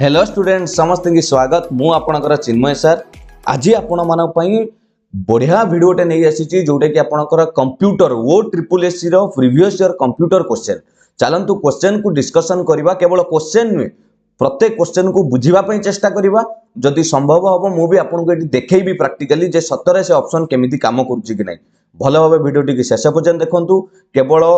Hello student समस्त की स्वागत मु आपणकर चिन्मय सर आज आपण मान बढ़िया भिडटे नहीं आसी जोटा कि आपणकर कंप्यूटर वो triple SC previous year computer question चलतु क्वेश्चन को डिस्कसन करवा केवल क्वेश्चन नुहे प्रत्येक क्वेश्चन को बुझापी चेष्टा करवा जदि संभव हम मुझे आपको ये देखी प्राक्टिकली जे सतरे से ऑप्शन केमिति काम करुच्ची कि नहीं भल भाव भिडियो शेष पर्यंत देखूँ केवल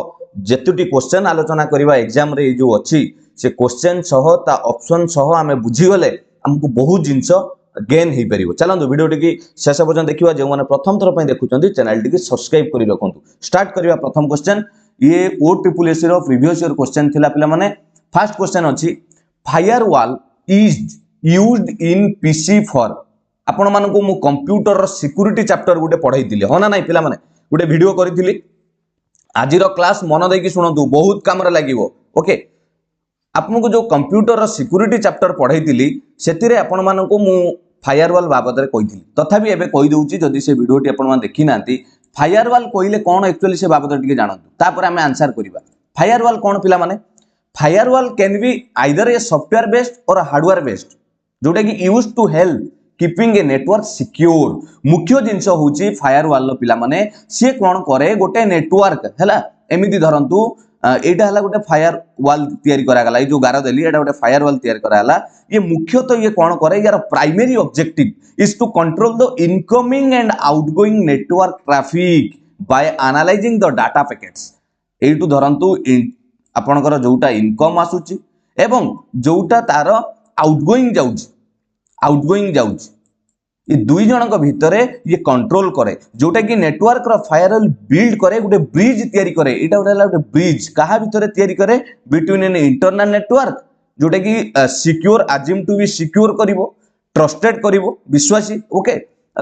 जेतुटी क्वेश्चन आलोचना करवा एग्जाम रे जो अच्छी से क्वेश्चन सह ता ऑप्शन सह आम बुझीगले आमको बहुत जिनस गेन हो पार चलते भिडियो टी शेष पर्यंत देखा जो मैंने प्रथम थर देखुं चैनल टी सब्सक्राइब कर रखुँ स्टार्ट करवा प्रथम क्वेश्चन ये O triple SC previous year question थिला पिला माने फर्स्ट क्वेश्चन अच्छी firewall is used in PC for आपण मानकु मु कंप्यूटर सिक्योरिटी चैप्टर गोटे पढ़ाई हाँ ना नहीं पिला माने गोटे वीडियो करी आज क्लास मन देकी शुणु बहुत काम लगे ओके आपको जो कंप्यूटर सिक्योरिटी चैप्टर पढ़ाई से आपण मानकु मु फायरवॉल बाबद में कही तथापि एबे कही दउची जदि से वीडियोटी आपण देखी नांती फायरवॉल कहले कौन एक्चुअली से बाबद टिके जानतु तापर आमे आंसर करबा फायरवॉल कौन पिला माने firewall can be either a software based or hardware based जोटा कि use to help keeping a network secure मुख्य जिनस होची फायरवॉल पिला माने सी कौन करे गोटे नेटवर्क हैला एमिति धरंतु एटा हला गोटे फायरवॉल तैयारी करागला जो गार देली एटा गोटे फायरवॉल तैयारी करागला ये मुख्यतः ये कौन करे यार primary objective is to control the incoming and outgoing network traffic by analysing the data packets एटू धरंतु आपणकर जोटा इनकम आसुची एवं जोटा तार आउटगोइंग जाउची ये दुई जनक भितरे ये कंट्रोल करे जोटा कि नेटवर्क रो फायरवॉल बिल्ड करे गोटे ब्रिज तैयारी करे एटा गोटे ब्रिज कहा भितरे तैयारी करे बिटवीन एन इंटरनल नेटवर्क जोटा कि secure assume to be secure करिवो ट्रस्टेड करिवो विश्वासी ओके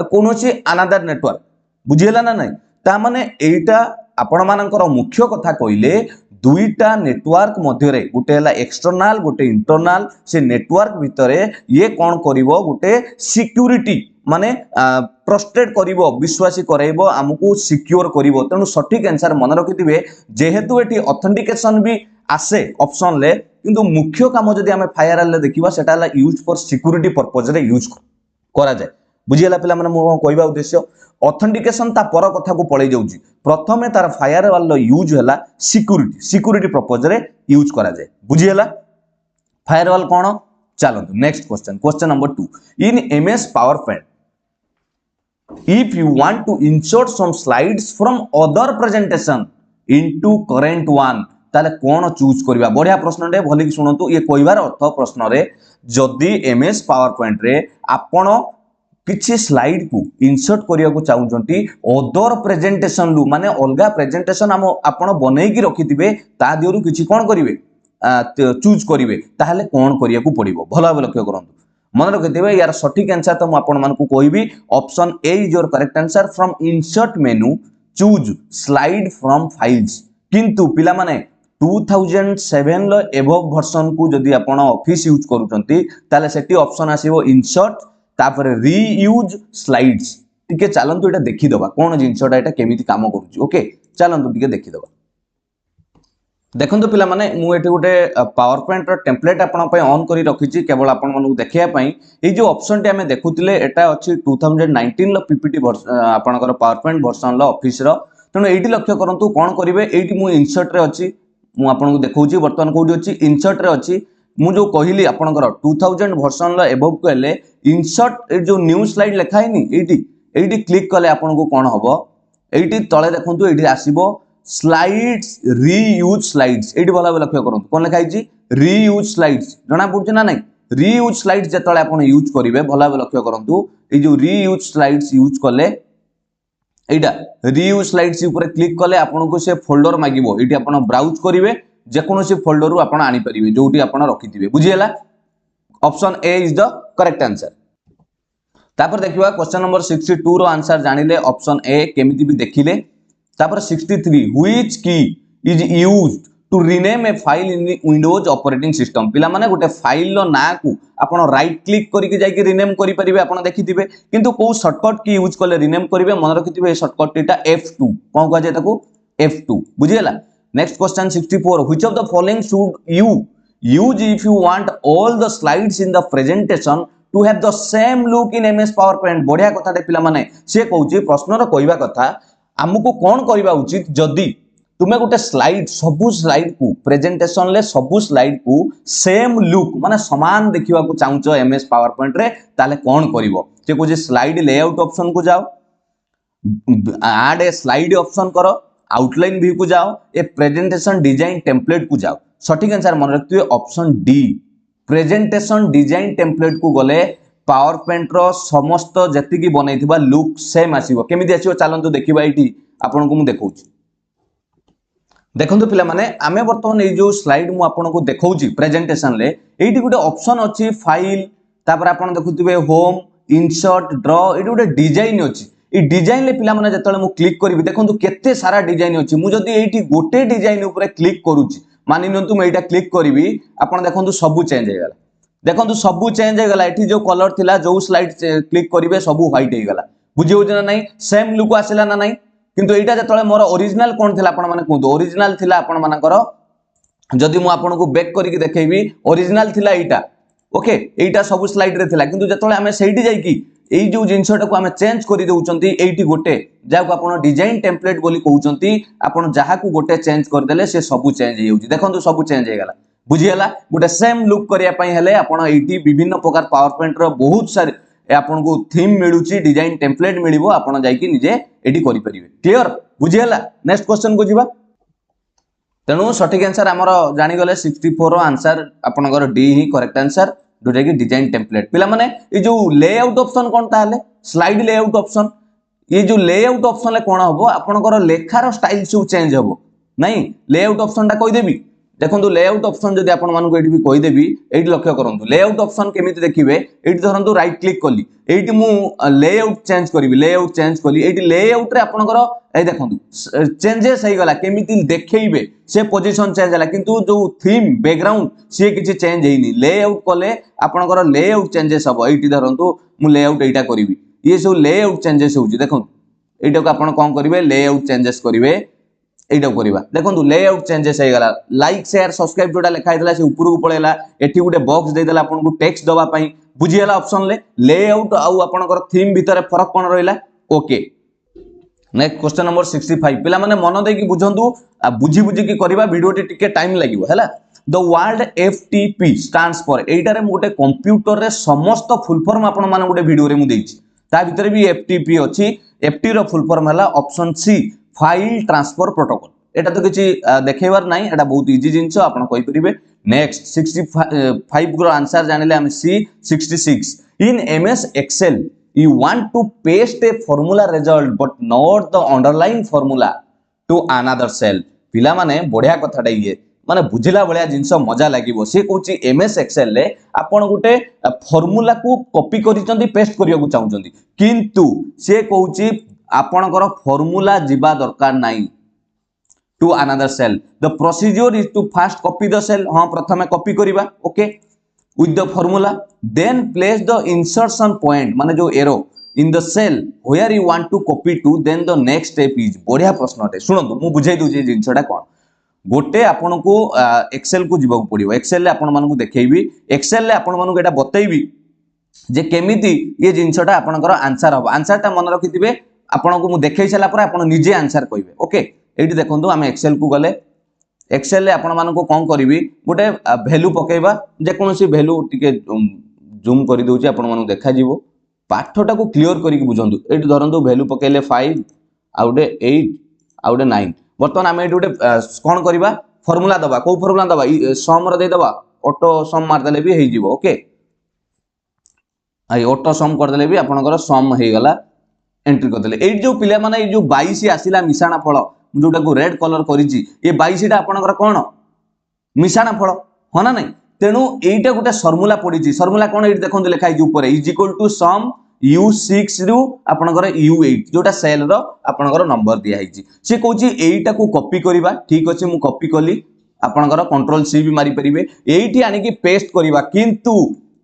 कोनोसी अनदर नेटवर्क बुझियला ना नहीं ता माने एटा आपण मानकर मुख्य कथा कइले दुईटा नेटवर्क मध्य गोटे है एक्सटर्नाल गोटे इंटरनाल से नेटवर्क भितरे ये कौन करिवो गोटे सिक्यूरिटी माने ट्रस्टेड करिवो विश्वासी कराइबो आमको सिक्योर करिवो तेणु सठिक आंसर मन रखिथिबे जेहेतु एटी ऑथेंटिकेशन भी आसे ऑप्शन ले किंतु मुख्य काम जदि आमे फायरवॉल ले देखिबा सेटा हला यूज फॉर सिक्यूरिटी पर्पस रे यूज करा जाय बुझियला पिला माने मो कहबा उद्देश्य ऑथेंटिकेशन ता पर कथा को पळै जाउची प्रथमे तार फायरवॉल लो यूज हला सिक्यूरिटी पर्पस रे यूज करा जाय बुझियला फायरवॉल कोन चलंतु next question number 2 in MS PowerPoint if you want to insert some slides from other presentation into current one ताले कौन चूज करबा बढ़िया प्रश्न रे भली सुनतु ये कहबार अर्थ प्रश्न रे जदि एमएस पावर पॉइंट रे आपण किछि स्लाइड को इंसर्ट करिया को चाहउचंती अदर प्रेजेंटेशन लु माने अलगा प्रेजेंटेशन हम आपण बनै की रखिथिबे ता दियरु किछि कोन करिवे चूज करिवे ताहले कोन करिया को पड़िबो भला लक्ष्य करंतु मन रखिथे यार सठिक आंसर तो मुझे कहबी option A is your correct answer from insert menu choose slide from files किंतु पिला माने 2007 लो एबव वर्जन को जदि आपण ऑफिस यूज करूचंती ताले सेटी ऑप्शन आसीबो इंसर्ट तापर रीयूज स्लाइड्स टिके चलंतु एटा देखि दबा कोन जिंसटा एटा केमिति काम करूची ओके चलंतु टिके देखि दबा देखो पिला माने मु एठी गोटे पावर पॉइंट रो टेम्पलेट आपण पय ऑन करी रखिची केवल आपण मानू देखिया पई ए जो ऑप्शन टे हमें देखुतिले एटा अछि 2019 लो पीपीटी आपणकर पावर पॉइंट वर्जन लो ऑफिस रो तनो एठी लक्ष्य करंतु कोन करिवे एठी मु इंसर्ट रे अछि मु आपनको देखौची वर्तमान कोडी अछि इंसर्ट रे अछि मु जो कहिली आपणकर 2000 वर्जन लो एबव कहले इंसर्ट ए जो न्यू स्लाइड लेखाइनी एठी क्लिक कले आपनको कोन हबो एठी तळे देखंतु एठी आसीबो स्लाइड्स रीयूज स्लाइड्स एठी भला लक्ष्य करंतु कोन लिखाई छी रीयूज स्लाइड्स जणा पड़छ ना नहीं रीयूज स्लाइड्स जतळे आपण यूज करिवे भला लक्ष्य करंतु ए जो रीयूज स्लाइड्स यूज कले एटा रीयूज स्लाइड्स ऊपर क्लिक कले आपण को से फोल्डर मागिबो एठी आपण ब्राउज करिवे जे कोनोसी फोल्डर रु आपण आनी परिवे जोटी आपण रखिथिबे बुझियला option A is the correct answer तापर देखिबा क्वेश्चन नंबर 62 रो आंसर जानिले ऑप्शन ए केमिति भी देखिले तापर 63 which key is used to rename a file in Windows operating system पिला माने गोटे फाइल लो ना को आपण राइट क्लिक करिके जाई के रीनेम करि परिबे आपण देखिथिबे किंतु को शॉर्टकट की यूज करले रीनेम करिवे मन रखिथिबे शॉर्टकट एटा F2 कोन कह जाय ताको F2 बुझियला next question 64 which of the following should you use if you want all the slides in the presentation to have the same look in MS PowerPoint. बढ़िया कथाटे पिला माने से कहूची प्रश्नर कहवा कथा आमको कौन करबा उचित जदी तुम्हें गोटे स्लाइड सबू स्लाइड को प्रेजेंटेशन ले सबू स्लाइड को सेम लुक माने समान देखा चाहूच एमएस पावर पॉइंट रे ताले कौन करिवो से कहूची स्लाइड लेआउट ऑप्शन को जाओ ऐड ए स्लाइड ऑप्शन करो आउटलाइन व्यू को जाओ ए प्रेजेंटेशन डिजाइन टेम्पलेट को जाओ सठिक आंसर मन रखिए option D presentation design template को गले पावर पॉइंट रो समस्त जति बनैथिबा लुक सेम आसीबो केमिति आसीबो चलंतु देखिबा एठी आपन को मु देखौची देखंतु पिला माने आमे वर्तमान ए जो स्लाइड मु आपन को देखौची प्रेजेंटेशन ले एठी गुटे ऑप्शन अछि फाइल तापर आपन देखुथिबे होम इंसर्ट ड्रॉ एठी गुटे डिजाइन अछि ए डिजाइन ले पिला माने जतले मु क्लिक करबी देखंतु केते सारा डिजाइन अछि मु जदी एठी गोटे डिजाइन ऊपर क्लिक करूची मानि नंतु मैं एटा क्लिक करबी आपन देखंतु सब चेंज हे गला देखंतु सब चेंज हे गला एठी जो कलर थिला जो स्लाइड क्लिक करिवे सब व्हाइट हे गला बुझी होछ ना नहीं सेम लुक आसिला ना नहीं किंतु एटा जतले मोर ओरिजिनल कोन थिला आपन माने कोंतु ओरिजिनल थिला आपन मानकर जदी मु आपन को बैक करिक देखैबी ओरिजिनल थिला एटा ओके एटा सब स्लाइड रे थिला किंतु जतले हमें सेठी जाई की एई जो जिंसटा को हमें चेंज करि दउचंती एठी गोटे जाको आपण डिजाइन टेम्पलेट बोली कहउचंती आपण जहा को गोटे चेंज कर देले से सब चेंज हे होउची देखंतु सब चेंज हे गला बुझी हला गोटे सेम लुक करिया पई हेले आपण एठी विभिन्न प्रकार पावर पॉइंट रो बहुत सारे आपण को थीम मिलुची डिजाइन टेम्पलेट मिलिबो आपण जाई की निजे एठी करि परिबे क्लियर बुझी हला नेक्स्ट क्वेश्चन को जिबा तेनु सठिक आंसर हमर जानि गले 64 रो आंसर आपनकर डी ही करेक्ट आंसर जोटा कि डिजाइन टेम्पलेट पिला माने ये जो लेआउट ऑप्शन कोन ताले स्लाइड लेआउट ऑप्शन ये जो लेआउट ऑप्शन ले कोन हबो आपनकर लेखार स्टाइल सब चेंज हबो नहीं लेआउट ऑप्शन ता कहि देबी देखंतु लेआउट ऑप्शन जदी आपन मानको एठी भी कहि देबी एठी लक्ष्य करंतु लेआउट ऑप्शन केमिति देखिबे एठी धरंतु राइट क्लिक करली एठी मु लेआउट चेंज करबी लेआउट चेंज करली एठी लेआउट रे आपनकर ए देखंतु चेंजेस हे गला केमिति देखैबे से पोजीशन चेंज हला किंतु जो थीम बैकग्राउंड से किछि चेंज हेइनी लेआउट कले आपनकर लेआउट चेंजेस हबो एठी धरंतु मु लेआउट एटा करबी ये सब लेआउट चेंजेस होउची देखंतु एटा को आपन कोन करिवे लेआउट चेंजेस करिवे एटा करबा देखंतु लेआउट चेंजेस हे गला लाइक शेयर सब्सक्राइब जोटा लिखा हैतला से ऊपर को पळेला एठी गुटे बॉक्स दे देला आपन को टेक्स्ट दबा पई बुझी हला ऑप्शन ले लेआउट आउ आपनकर थीम भीतर फरक कोन रहिला ओके नेक्स्ट क्वेश्चन नंबर 65 पिला माने मन दे की बुझंतु बुझी बुझी की करबा वीडियो टिके टाइम लागिवो हैला the word FTP stands for एटा रे मोटे कंप्यूटर रे समस्त फुल फॉर्म आपन माने गोटे वीडियो रे मु देछि ता भीतर भी एफटीपी अछि एफटी रो फुल फॉर्म हला option C file transfer protocol एटा तो किछि देखैबार नाही एटा बहुत इजी जिंस आपन कहि परिबे नेक्स्ट 65 ग्रो आंसर जानिले हम C 66 in MS Excel you want to paste a formula result but not the underlying formula to another cell पिला माने बढ़िया कथाटा ये माने बुझिला बळिया जिंस मजा लागिवो से कहूची एमएस एक्सेल ले आपण गुटे फार्मूला को कॉपी करिसंती पेस्ट करिया को चाहुचंती किंतु से कहूची आपणकर फार्मूला जिबा दरकार नाही to another cell the procedure is to first copy the cell हां प्रथमे कॉपी करिबा okay with the formula then place the insertion point माने जो arrow in the cell where you want to copy to then the next step is बढ़िया प्रश्नटे सुनंतु मु बुझाई दउ जे जिंसटा कोन गोटे आपन को एक्सेल को जीवा पड़िबो एक्सेल ले आपन मानकु देखैबी एक्सेल ले आपन मानकु एटा बतैबी जे केमिति ये जिंसटा आपनकर आंसर हो आंसरटा मन रखिथिबे आपन को मु देखै छला पर आपन निजे आंसर कहिबे ओके एठी देखंतु हम एक्सेल को गले एक्सेल ले आपण मानको कोन करिवि गोटे वैल्यू पकेबा जे कोनोसी वैल्यू टिके जूम करि दउची आपण मानको देखा जिवो पाठटा को क्लियर करि कि बुझंतु एठी धरंतु वैल्यू पकेले 5 आउडे 8 आउडे 9 बर्तमान हम एठी गोटे कोन करिबा फार्मूला दबा को फार्मूला दबा सम र दे दबा ऑटो सम मार देले भी हेइ जिवो ओके आई ऑटो सम कर देले भी आपनकर सम हेइ गला एंट्री कर देले एठी जो पिला माने ए जो 22 आसिला मिसाणा फळ जोटा को रेड कलर करिछि ये 22 टा आपनकर कोन मिसाणा फळ होना नै तेनु एटा गोटे फॉर्मूला पडिछि फॉर्मूला कोन एठी देखंतु लिखा हि ऊपर is equal to some u6 रु आपनकर u8 जोटा सेल रो आपनकर नंबर दिया हिछि से कहूछि एटा को कॉपी करिबा ठीक अछि मु कॉपी कली आपनकर कंट्रोल सी भी मारी परिबे एठी आनि कि पेस्ट करिबा किंतु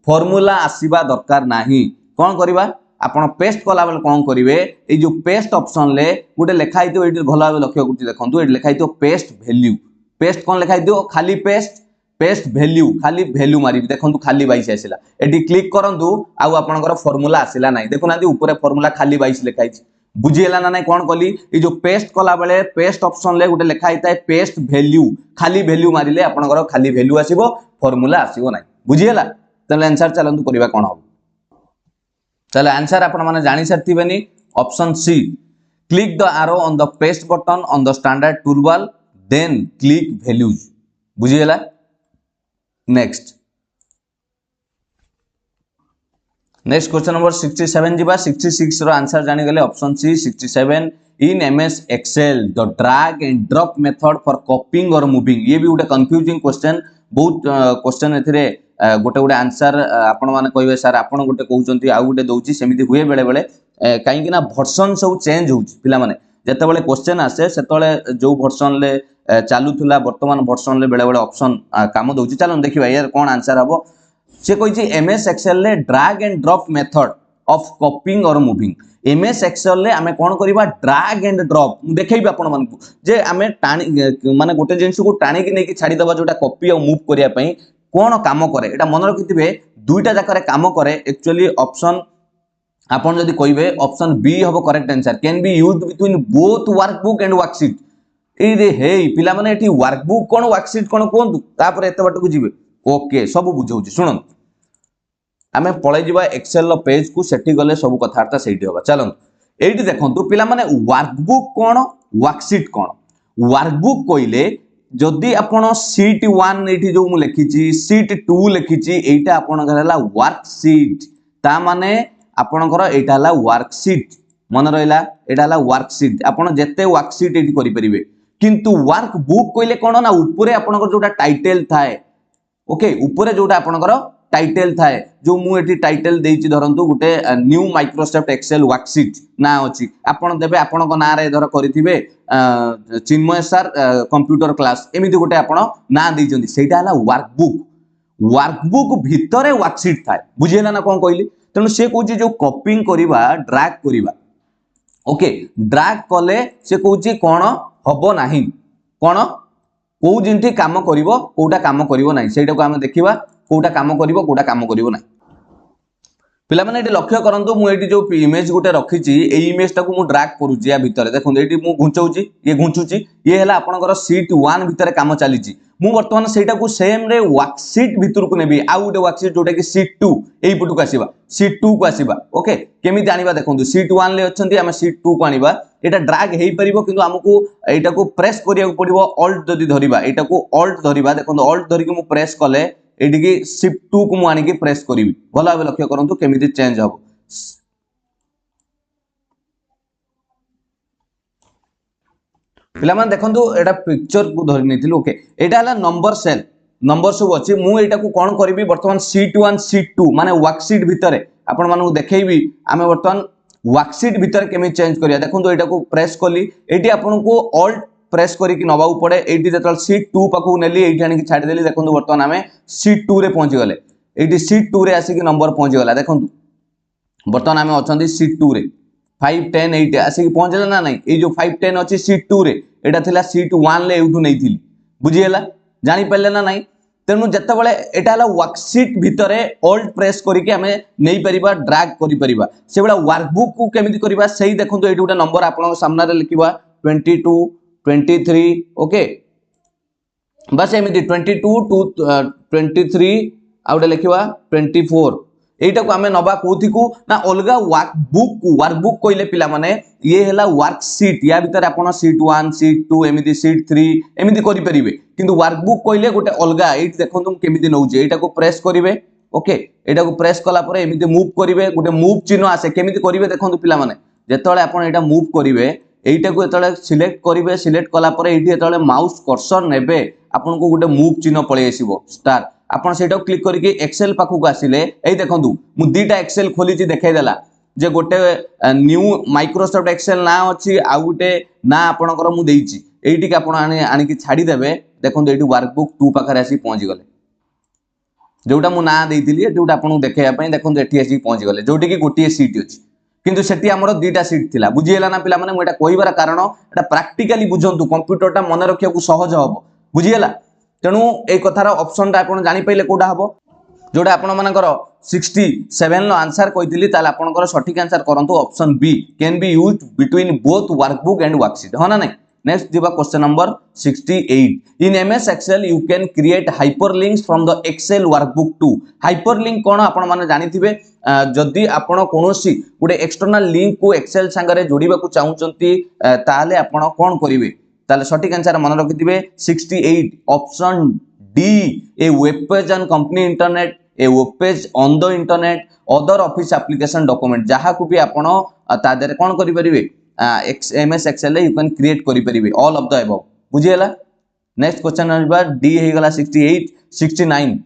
फॉर्मूला आसीबा दरकार नाही कोन करिबा आपण पेस्ट कला बेल कोन करिवे ए जो पेस्ट ऑप्शन ले गोटे लिखा हितो एठी भला लक्ष्य करछि देखंतु एठी लिखा हितो पेस्ट वैल्यू पेस्ट कोन लिखा हितो खाली पेस्ट पेस्ट वैल्यू खाली वैल्यू मारिबी देखंतु खाली 22 आसिला एटी क्लिक करंतु आउ आपनकर फार्मूला आसिला नाही देखु नांदी ऊपर फार्मूला खाली 22 लिखा हिच बुझिएला ना नाही कोन कली ई जो पेस्ट कला बेले पेस्ट ऑप्शन ले गुटे लिखा हिताय पेस्ट वैल्यू खाली वैल्यू मारिले आपनकर खाली वैल्यू आसीबो फार्मूला आसीबो नाही बुझिएला तले आंसर चलंतु करिबा कोन हो चले आंसर आपण माने जानि सरथिबेनी option C click the arrow on the paste button on the standard toolbar then click values बुझिएला नेक्स्ट क्वेश्चन नंबर 67 जीवा 66 रो आंसर जानि गले option C 67 in MS Excel the drag and drop method for copying और moving ये भी गोटे confusing question बहुत क्वेश्चन एथिरे गोटे गोटे आंसर आपण माने कहबे सर आपण गोटे कहउचंती आ गोटे दउची सेमिति हुए बेले बेले काई कि ना वर्जन सब चेंज होउची पिला माने जते बेले क्वेश्चन आसे सेतले जो वर्जन ले चालुथुला वर्तमान वर्जन ले बेले बेले ऑप्शन काम दउची चलो देखिबा यार कोन आंसर हबो से कहि एमएस एक्सेल ले drag and drop method of कॉपिंग और मूविंग एमएस एक्सेल ले आमे कोन करिबा ड्रैग एंड ड्रॉप देखैबा आपण मानकु जे आमे टाणी माने गोटे जिंस को टाणी कि नै कि छाडी दबा जोटा कॉपी और मूव करिया पई कोन काम करे एटा मन रखिथिबे दुईटा जाकरे काम करे एक्चुअली ऑप्शन आपण जदी कहिबे ऑप्शन बी हबो correct answer can be used between both workbook and worksheet ए रे हे पिला माने एठी वर्कबुक कोन वर्कशीट कोन कोंतु तापर एते बाटकू जिवे ओके सब बुझौची सुनन आमे पळे जिबा एक्सेल लो पेज को सेठी गले सब कथार्ता सेठी होबा चलन एठी देखंतु पिला माने वर्कबुक कोन वर्कशीट कोन वर्कबुक कइले जदि आपण शीट 1 एठी जो मु लिखिची शीट 2 लिखिची एटा आपण घरला वर्कशीट ता माने आपणकर एटा हला वर्कशीट मन रहिला एटा हला वर्कशीट आपण जत्ते वर्कशीट एठी करि परिबे किंतु वर्कबुक कइले कोन ना ऊपरे आपणकर जोटा टाइटल थाए ओके ऊपरे जोटा आपणकर टाइटल थाए जो मु एठी टाइटल देइची धरंतु गुटे न्यू माइक्रोसॉफ्ट एक्सेल वर्कशीट ना अछि आपण देबे आपण को ना रे धर करिथिबे चिन्मय सर कंप्यूटर क्लास एमिति गुटे आपण ना देइचंदी सेटा हला वर्कबुक वर्कबुक भितरे वर्कशीट थाए बुझियला ना कोन कहली तेनु से कहूची जो कॉपिंग करिबा ड्रैग करिबा ओके ड्रैग कले से कहूची कोन हबो नाही कोन को जिंठी काम करिवो कोटा काम करिवो नाही सेटा को हम देखिबा कोटा काम करिवो कोटा काम करिवो नाही पिला माने एटी लक्ष्य करंतु मु एटी जो इमेज गुटे रखिची ए इमेज टाको मु ड्रैग करूची या भितरे देखो एटी मु घुंचौची ये घुंचुची ये हला आपनकर शीट 1 भितरे काम चलीची मु वर्तमान सेटा को सेम रे वर्कशीट भितर को नेबी आ गुटे वर्कशीट जोटा कि शीट 2 एई पटु को आसीबा शीट 2 को आसीबा ओके केमि जानिबा देखंतु शीट 1 ले अछंती हम शीट 2 को आनिबा एटा ड्रैग हेई परिबो किंतु हमकु एटा को प्रेस करिया को पड़िबो ऑल्ट जदी धरिबा एटा को ऑल्ट धरिबा देखंतु ऑल्ट धरि के मु प्रेस कले एटी की शिफ्ट 2 को मु आनी की प्रेस करिवि भला भाबे लक्ष्य करंतु केमिति चेंज हबो पिला मान देखंतु एटा पिक्चर को धरि नेथिलु ओके एटा हला नंबर सेल नंबर सब अछि मु एटा को कोन करिवि वर्तमान शीट 1 शीट 2 माने वर्कशीट भितरे आपण मानु देखैबि आमे वर्तमान वर्कशीट भितरे केमि चेंज करिया देखंतु एटा को प्रेस कली एटी आपण को ऑल्ट प्रेस करी कि नबाउ पड़े एटी जतल शीट 2 पाखु नेली एटी आनी कि छाडी देली देखंतु वर्तमान आमे शीट 2 रे पहुंची गले एटी शीट 2 रे आसी कि नंबर पहुंची गला देखंतु वर्तमान आमे अछंती शीट 2 रे 5 10 8 आसी कि पहुंचला ना नहीं ए जो 5 10 अछि शीट 2 रे एटा थिला शीट 1 ले एउठु नैथिली बुझिएला जानि पल्ले ना नहीं तेनु जत्ते बेले एटा हला वर्कशीट भितरे ऑल्ट प्रेस करी कि हमें नै परिबा ड्रैग करि परिबा से बेला वर्कबुक को केमिति करिबा सही देखंतु एटी उटा नंबर आपन सामने रे लिखिबा 22 23 ओके बस एमिति 22 टू 23 आउटे लिखिबा 24 एटा को हमें नबा कोथि को ना अलगा वर्कबुक कइले पिला माने ये हला वर्कशीट या भीतर आपण शीट 1 शीट 2 एमिति शीट 3 एमिति करि परिबे किंतु वर्कबुक कइले गोटे अलगा एट देखंतु केमिति नउजे एटा को प्रेस करिवे ओके एटा को प्रेस कला परे एमिति मूव करिवे गोटे मूव चिन्ह आसे केमिति करिवे देखंतु पिला माने जेतळे आपण एटा मूव करिवे एटा को एतळे सिलेक्ट करिवे सिलेक्ट कला परे एठी एतळे माउस कर्सर नेबे आपण को गोटे मूव चिन्ह पळे आसीबो स्टार आपण सेटा क्लिक करके एक्सेल पाखु को आसिले एई देखंतु मु दीटा एक्सेल खोलिची देखाइ देला जे गोटे न्यू माइक्रोसॉफ्ट एक्सेल ना अछि आ गोटे ना आपणकर मु देइची एइटी के आपण आनी कि छाडी देबे देखंतु एठी वर्कबुक 2 पाखरे आसी पहुंची गले जोटा मु ना देइतिली जोटा आपण देखाइया पई देखंतु एठी आसी पहुंची गले जोटी कि गोटिए सीट अछि किंतु सेठी हमरो दीटा सीट थिला बुझिएला ना पिला माने मु एटा कहिबार कारण एटा प्रैक्टिकली बुझंतु कंप्यूटरटा मन रखिया को सहज हबो बुझिएला तेणु ए कथार ऑप्शन आपण जानि पइले कोडा हबो जोड़ा आपण मानकर 67 नो आंसर कहितली ताले आपनकर सठिक आंसर करंतु option B can be used between both workbook and worksheet हो ना नहीं। नेक्स्ट दिबा question number 68 in MS Excel you can create hyperlinks from the Excel workbook to hyperlink कोन आपण माने जानिथिबे जदि आपण कोनोसी गुटे एक्सटर्नल लिंक को एक्सेल संगरे जोड़ीबा को चाहुचंती ताले आपण कोन करिवे ताले सठिक आंसर मन रखिथिबे 68 option D a web page on company internet a web page on the internet other office application document जहाँ को भी आपण ता देरे कोन करि परिबे MS Excel you can create करि परिबे ऑल ऑफ द अबव बुझियला। नेक्स्ट क्वेश्चन नंबर डी हे गला 68 69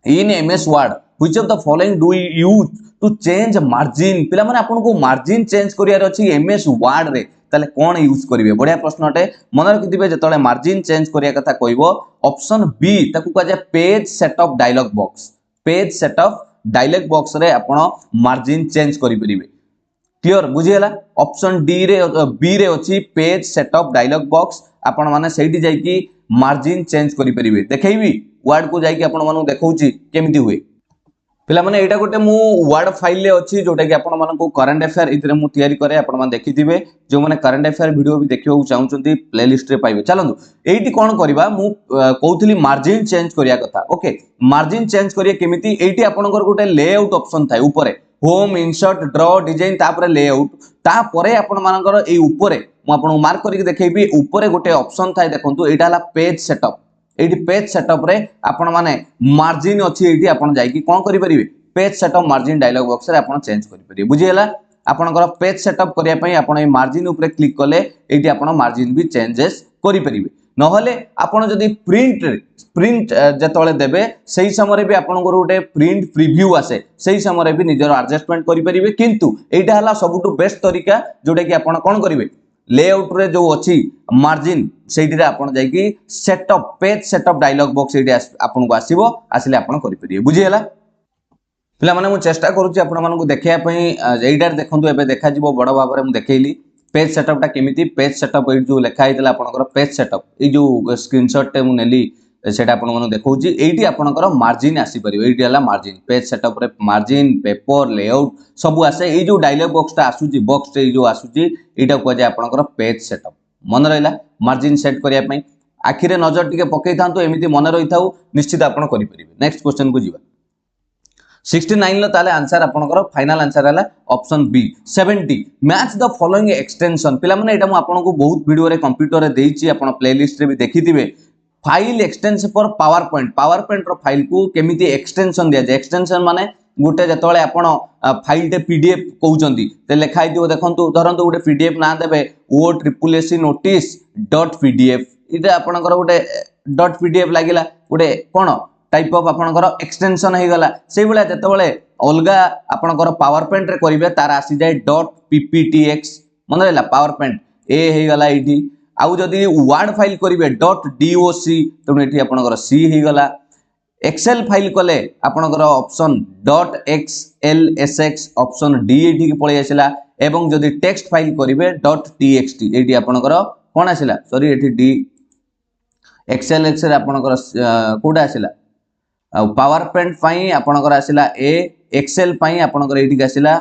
in MS Word which of the following do you use to change margin पिला माने आपन को मार्जिन चेंज करियार अछि एमएस वर्ड रे ताले कोन यूज करिवे बढ़िया प्रश्न अटे मन रखिथिबे जतले मार्जिन चेंज करिया कथा कहइबो ऑप्शन बी ताकू कह जाय page setup dialog box page setup dialog box रे आपण मार्जिन चेंज करि परिबे क्लियर बुझियला। ऑप्शन डी रे बी रे अछि पेज सेटअप डायलॉग बॉक्स आपण माने सेठी जाई कि मार्जिन चेंज करि परिबे देखैबी वर्ड को जाई कि आपण मानु देखौची केमिति हुए पिला माने एटा गोटे मु वर्ड फाइल ले अछि जोटा कि आपण मानन को करंट अफेयर इतरे मु तयारी करे आपण मान देखिथिबे जो माने करंट अफेयर वीडियो भी देखिबो चाहुचंती प्लेलिस्ट रे पाइबे चलंतु एठी कोन करबा मु कहउथली मार्जिन चेंज करिया कथा ओके मार्जिन चेंज करिया केमिति एठी आपनकर गोटे लेआउट ऑप्शन थाय ऊपरे होम इंसर्ट ड्रॉ डिजाइन तापर लेआउट तापर आपण मानकर ए ऊपरे मु आपन मार्क करिक देखैबी ऊपरे गोटे ऑप्शन थाय देखंतु एटा हला पेज सेटअप एठी पेज सेटअप रे आपण माने मार्जिन अछि एठी आपण जाई कि कोन करि परिबे page setup margin dialog box रे आपण चेंज करि परिबे बुझियला आपनकर पेज सेटअप करिया पई आपण ए मार्जिन ऊपर क्लिक कले एठी आपण मार्जिन भी चेंजेस करि परिबे नहले आपण जदी प्रिंट जतळे देबे सही समय भी आपण गोटे प्रिंट प्रीव्यू आसे सही समय भी निजर एडजस्टमेंट करि परिबे किंतु एटा हला सबुटु बेस्ट तरीका जोटा कि आपण कोन करिवे लेआउट रे जो अछि मार्जिन सेठी रे आपण जाई कि setup page setup dialog box एठी आपण को आसीबो आसिले आपण करि परिबे बुझियला पिला माने मु चेष्टा करूची आपण मानकु देखिया पई एइडार देखंतु एबे देखा जिवो बड़ भाबरे मु देखैली पेज सेटअप टा केमिति पेज सेटअप ए जो लेखा आइतला आपनकर पेज सेटअप ए जो स्क्रीनशॉट टे मु नेली सेटा आपण मानु देखौची एइटी आपनकर मार्जिन आसी परिबो एइटी हला मार्जिन पेज सेटअप रे मार्जिन पेपर लेआउट सब आसे ए जो डायलॉग बॉक्स टा आसुची बॉक्स टे जो आसुची एटा को जे आपनकर पेज सेटअप मन रहिला मार्जिन सेट करिया पई आखिरे नजर टिके पकई थांतो एमिति मन रहि थाउ निश्चित आपण करि परिबे। नेक्स्ट क्वेश्चन को जीवा 69 लो ताले आंसर आपनकर फाइनल आंसर हला option B 70 match the following extension पिला माने एटा मु आपन को बहुत वीडियो रे कंप्यूटर रे देइची आपन प्लेलिस्ट रे भी देखिथिबे file extension for PowerPoint रो फाइल को केमिति एक्सटेंशन दिया जाय एक्सटेंशन माने गोटे जतळे आपण फाइल टे पीडीएफ कहउचंती ते लेखाइ दियो देखंतु धरंतु गोटे पीडीएफ ना देबे O triple SC notice dot PDF इटा आपनकर गोटे डॉट पीडीएफ लागिला गोटे कोन टाइप ऑफ आपनकर एक्सटेंशन हे गला से बेला जतबेले अलगा आपनकर पावर पॉइंट रे करिवे तार आसी जाय डॉट पीपीटीएक्स मन रहला पावर पॉइंट ए हे गला इठी आउ जदी वर्ड फाइल करिवे डॉट डीओसी तने इठी आपनकर सी हे गला एक्सेल फाइल कले आपनकर option dot XLSX option D एठी के पळै आसिला एवं जदी टेक्स्ट फाइल करिवे डॉट टीएक्सटी एठी आपनकर कोन आसिला सॉरी एठी डी एक्सएलएक्स रे आपनकर कोडा आसिला पावर पॉइंट पाई आपनकर आसिला ए एक्सेल पाई आपनकर एठी आसिला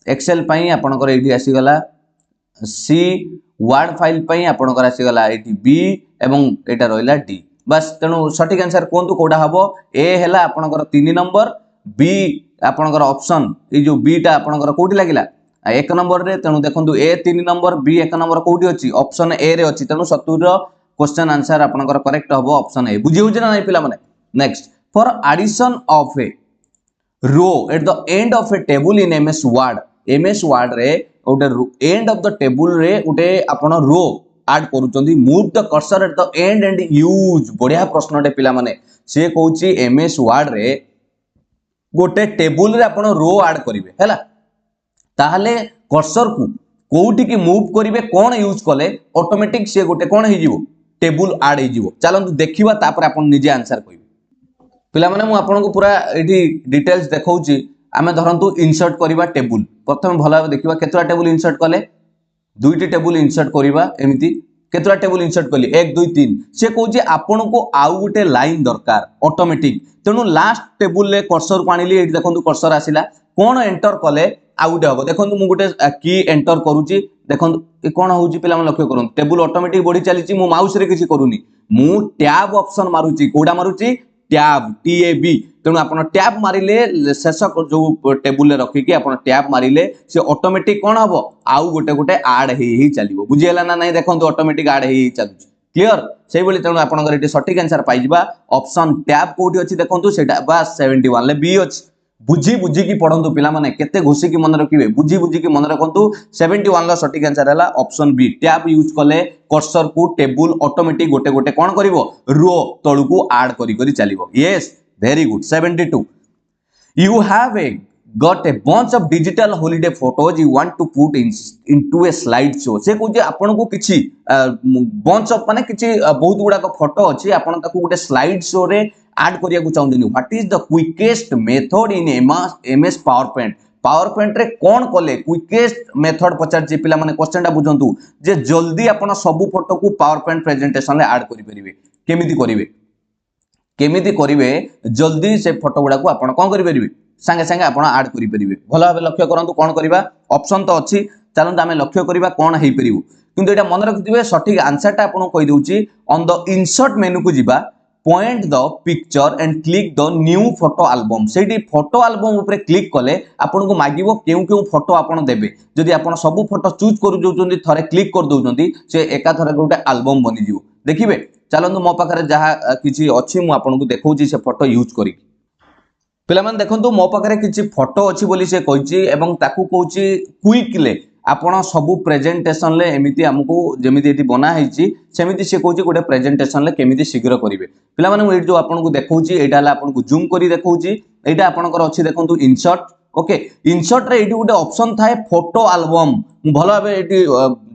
एक्सेल पाई आपनकर एठी आसी गला सी वर्ड फाइल पाई आपनकर आसी गला एठी बी एवं एटा रहिला डी बस तेनु सठिक आंसर कोंतु कोडा हबो ए हैला आपनकर 3 नंबर बी आपनकर ऑप्शन ए जो बी टा आपनकर कोठी लागिला 1 नंबर रे तेनु देखंतु ए 3 नंबर बी 1 नंबर कोठी अछि ऑप्शन ए रे अछि तेनु 70 रो क्वेश्चन आंसर आपनकर करेक्ट हबो ऑप्शन ए बुझि होछ ना नै पिला माने। Next for addition of a row at the end of a table in MS Word रे ओटे एंड ऑफ द टेबल रे ओटे आपण रो ऐड करूचंदी move the cursor at the end and use बढ़िया प्रश्नटे पिला माने से कहउची एमएस वर्ड रे गोटे टेबल रे आपण रो ऐड करिवे हैला ताहाले कर्सर को कोउठी की मूव करिवे कोन यूज कले ऑटोमेटिक से गोटे कोन हे जिवो टेबल ऐड हे जिवो चलंतु देखिबा तापर आपण निजे आंसर कइबे पिला माने मु आपण को पूरा एठी डिटेल्स देखौची आमे धरंतु इंसर्ट करिवा टेबल प्रथम भला देखिबा केतरा टेबल इंसर्ट कले दुईटी टेबल इंसर्ट करिवा एमिति केतरा टेबल इंसर्ट कली 1 2 3 से कहूँ आपन को आउ गोटे लाइन दरकार ऑटोमेटिक तेणु लास्ट टेबल रे कर्सर को आनिली एठी देखंतु कर्सर आसिला कोन एंटर कले आउ गोटे हम देखंतु मु गोटे की एंटर करूची देखंतु ए कोन होउची पिला मन लक्ष्य करन टेबल ऑटोमेटिक बढ़ी चलीची मु माउस रे किछि करूनी मु टैब ऑप्शन मारूची कोडा मारूची टैब TAB तेणु आप टैब मारिले शेष जो टेबुल रखिकी आप टैब मारिले से ऑटोमेटिक कौन हम आउ गोटे गोटे आड ही चलो बुझीगला ना नहीं देखो ऑटोमेटिक आड ही चलुची क्लियर से भाई तेणु आप सठिक आंसर पाइबा ऑप्शन टैब कोठी अछि देखंतु सेटा बस 71 ले बी अछि बुझी बुझी की पढ़ंतु पिला माने केते घोषी की मन रखिबे बुझी बुझी की मन रखंतु 71 ला सठिक आंसर हैला ऑप्शन बी टैब यूज कले कर्सर को टेबुल ऑटोमेटिक गोटे गोटे कोन करिवो रो तळु को ऐड करी करी चलिवो yes very good 72 you have got a bunch of digital holiday photos you want to put into a slide show से कहूँ आपन को किछि bunch of माने किछि बहुत गुडा को फोटो अछि आपन ताकू गोटे स्लाइड शो रे ऐड करिया को चाहुनी what is the quickest method in MS PowerPoint रे कोन कले क्विकेस्ट मेथड पचार जे पिला माने क्वेश्चनटा बुझंतु जे जल्दी आपन सब फोटो को पावरपॉइंट प्रेजेंटेशन रे ऐड करि परिबे केमिति करिवे जल्दी से फोटो गुडा को आपन कोन करि परिबे संगे संगे आपन ऐड करि परिबे भलो भाबे लक्ष्य करंतु कोन करिबा ऑप्शन तो अछि चलंतु आमे लक्ष्य करिबा कोन हेइ परिबो किंतु एटा मन रखिथिबे सठिक आंसरटा आपन कहि दउची ऑन द इंसर्ट मेनू को जिबा point the picture and click the new photo album Sethi photo album ऊपर क्लिक कले आपन को मागिवो केउ केउ फोटो आपन देबे जदि आपन सब फोटो चूज करू जोचंदी थरे क्लिक कर दउचंदी से एका थरे गोटे एल्बम बनि जिवो देखिबे चलंतु मो पाखरे जहा किछि अछि मु आपन को देखौची से फोटो यूज करी पिला मन देखंतु मो पाखरे किछि फोटो अछि बोली से कहिछि एवं ताकू कहूची क्विकले आपण सब प्रेजेंटेशन ले एमिति हमकु जेमिति एटी बना हैछि सेमिति से कहूची गोटे प्रेजेंटेशन ले केमिति शीघ्र करिवे पिला मन एटी जो आपन को देखौची एटा हला आपन को जूम करी देखौची एटा आपनकर अछि देखंतु इंसर्ट ओके इंसर्ट रे एटी गोटे ऑप्शन थाए फोटो एल्बम मु भलो भाबे एटी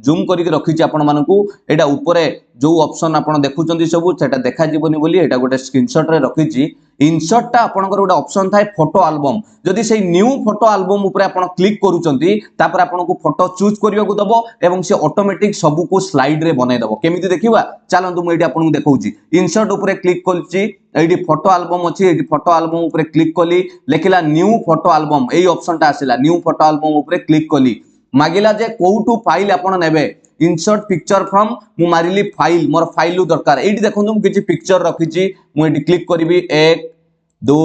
जूम करी रखिछि आपण मानकु एटा ऊपरे जो ऑप्शन आपण देखुचंदी सब सेटा देखा जीवनी बोली एटा गोटे स्क्रीनशॉट रे रखिछि इंसर्ट टा आपनकर गोटे ऑप्शन थाए फोटो एल्बम जदि से न्यू फोटो एल्बम ऊपर आपण क्लिक करूचंती तापर आपण को फोटो चूज करिया को दबो एवं से ऑटोमेटिक सब को स्लाइड रे बनाई दबो केमिति देखिबा चलंतु मु एटी आपण को देखौची इंसर्ट ऊपर क्लिक करछि एटी फोटो एल्बम अछि एटी फोटो एल्बम ऊपर क्लिक कली लेखिला न्यू फोटो एल्बम एई ऑप्शन टा आसिला न्यू फोटो एल्बम ऊपर क्लिक कली मागिला जे कोउटू फाइल आपण नेबे इंसर्ट पिक्चर फ्रॉम मु मारिली फाइल मोर फाइल लु दरकार एटी देखंतु मु किछि पिक्चर रखिछि मु एटी क्लिक करिवि 1 2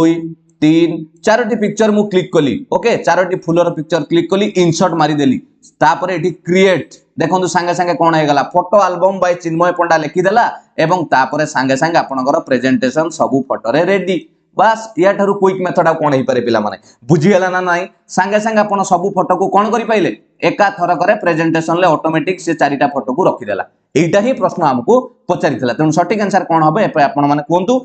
3 चारोटी पिक्चर मु क्लिक कली okay Charoti Fuller picture click कली इंसर्ट मारी देली तापर एटी क्रिएट देखंतु संगे संगे कोन हे गला फोटो एल्बम बाय चिन्मय पंडा लिखि देला एवं तापर संगे संगे आपनकर प्रेजेंटेशन सब फोटो रे रेडी बस या थारु क्विक मेथड आ कोन हे पारे पिला माने बुझी गेला ना नाही संगे संगे आपन सब फोटो को कोन करि पाइले एका थर करे प्रेजेंटेशन ले ऑटोमेटिक से चारिटा फोटो को रखि देला एटा ही प्रश्न हमको पचारिथिला तेनु सठिक आंसर कोन होबे आपन माने कोंतु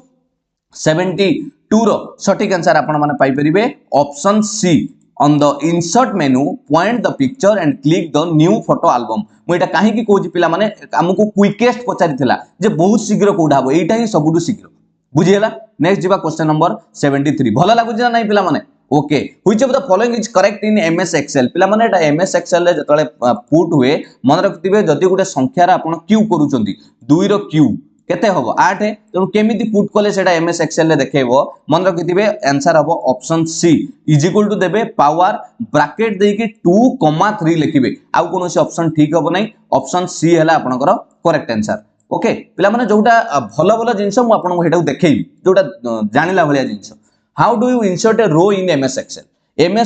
72 रो सठिक आंसर आपन माने पाइ परिबे option C on the insert menu point the picture and click the new photo album मु एटा काहे की कहूची पिला माने हमको क्विकेस्ट पचारिथिला जे बहुत शीघ्र कोडा हो एटा ही सबुडु शीघ्र बुझियला नेक्स्ट जिबा क्वेश्चन नंबर 73 भलो लागुची ना नाही पिला माने okay which of the following is correct in MS Excel पिला माने एटा MS एक्सेल रे जतले पुट हुए मन रखतिबे जदी गुटे संख्या रा आपण क्यू करूचंती 2 रो क्यू केते हबो 8 तेनु केमिति पुट कले सेटा MS एक्सेल रे देखेबो मन रखतिबे आंसर हबो option C is equal to देबे पावर ब्रैकेट देकी 2,3 लिखिबे आउ कोनोसी ऑप्शन ठीक हबो नै ऑप्शन सी हला आपनकर करेक्ट आंसर ओके पिला माने जोटा भलो भलो जिंस मु आपन को हेटा देखेबी जोटा जानिला भलिया जिंस how do you insert a row in MS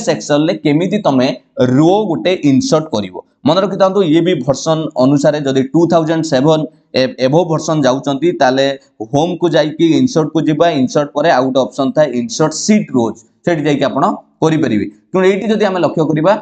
Excel ले केमिति तमे रो गुटे इंसर्ट करिवो मन रखितांतु ये भी वर्जन अनुसार जदि 2007 एभो वर्जन जाउचंती ताले होम को जाई कि इंसर्ट को जिबा इंसर्ट परे आउट ऑप्शन था इंसर्ट शीट रोज सेठी जाई कि आपण करि परिबे कि एठी जदि हम लक्ष्य करिबा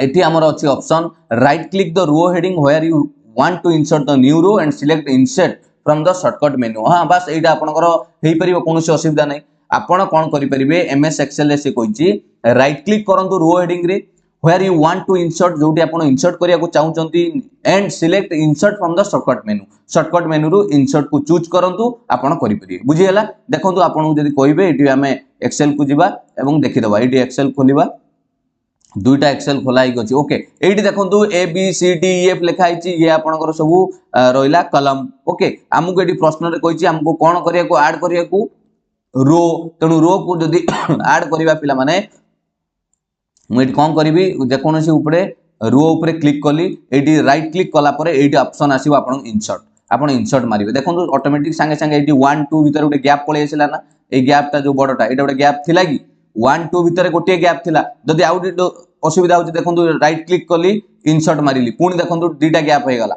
एठी हमर अछि option right click the row heading where you want to insert the new row and select insert from the shortcut menu हां बस एटा आपनकर हेई परिबो कोनोसी असुविधा नै आपण कोन करि परिबे MS एक्सेल से कहिची राइट क्लिक करंतु रो हेडिंग रे where you want to insert जोटी आपण इंसर्ट करिया को चाहउचंती and select insert from the shortcut menu रो insert को चूज करंतु आपण करि परिबे बुझी हला देखंतु आपण जदी कहिबे एटी हमें एक्सेल को जिबा एवं देखि दबा एटी एक्सेल खोलिबा दुईटा एक्सेल खोला होगी ओके ये देखो A B C D E F लिखाई ये आपंकर सब रहा कलम ओके आमको ये प्रश्न कही आमको कौन करने आड करने रो तेणु रो को जदि आड करवा पिला माने मुझे कौन करी जेकोसी उपरे रो उपरे क्लिक कली ये राइट क्लिक कला ये ऑप्शन आसो आप इंसर्ट आप इंसर्ट मारे देखो ऑटोमेटिक सांगे सांगे ये 1 2 भितर गोटे गैप पलि आसला ना ये गैपटा जो बड़टा ये गोटे गैप थिला कि 1 2 भितर गोटे गैप थिला जदि आउ असुविधा होची देखो राइट क्लिक कली इंसर्ट मारिली पुणी देखो दुईटा गैप हो गला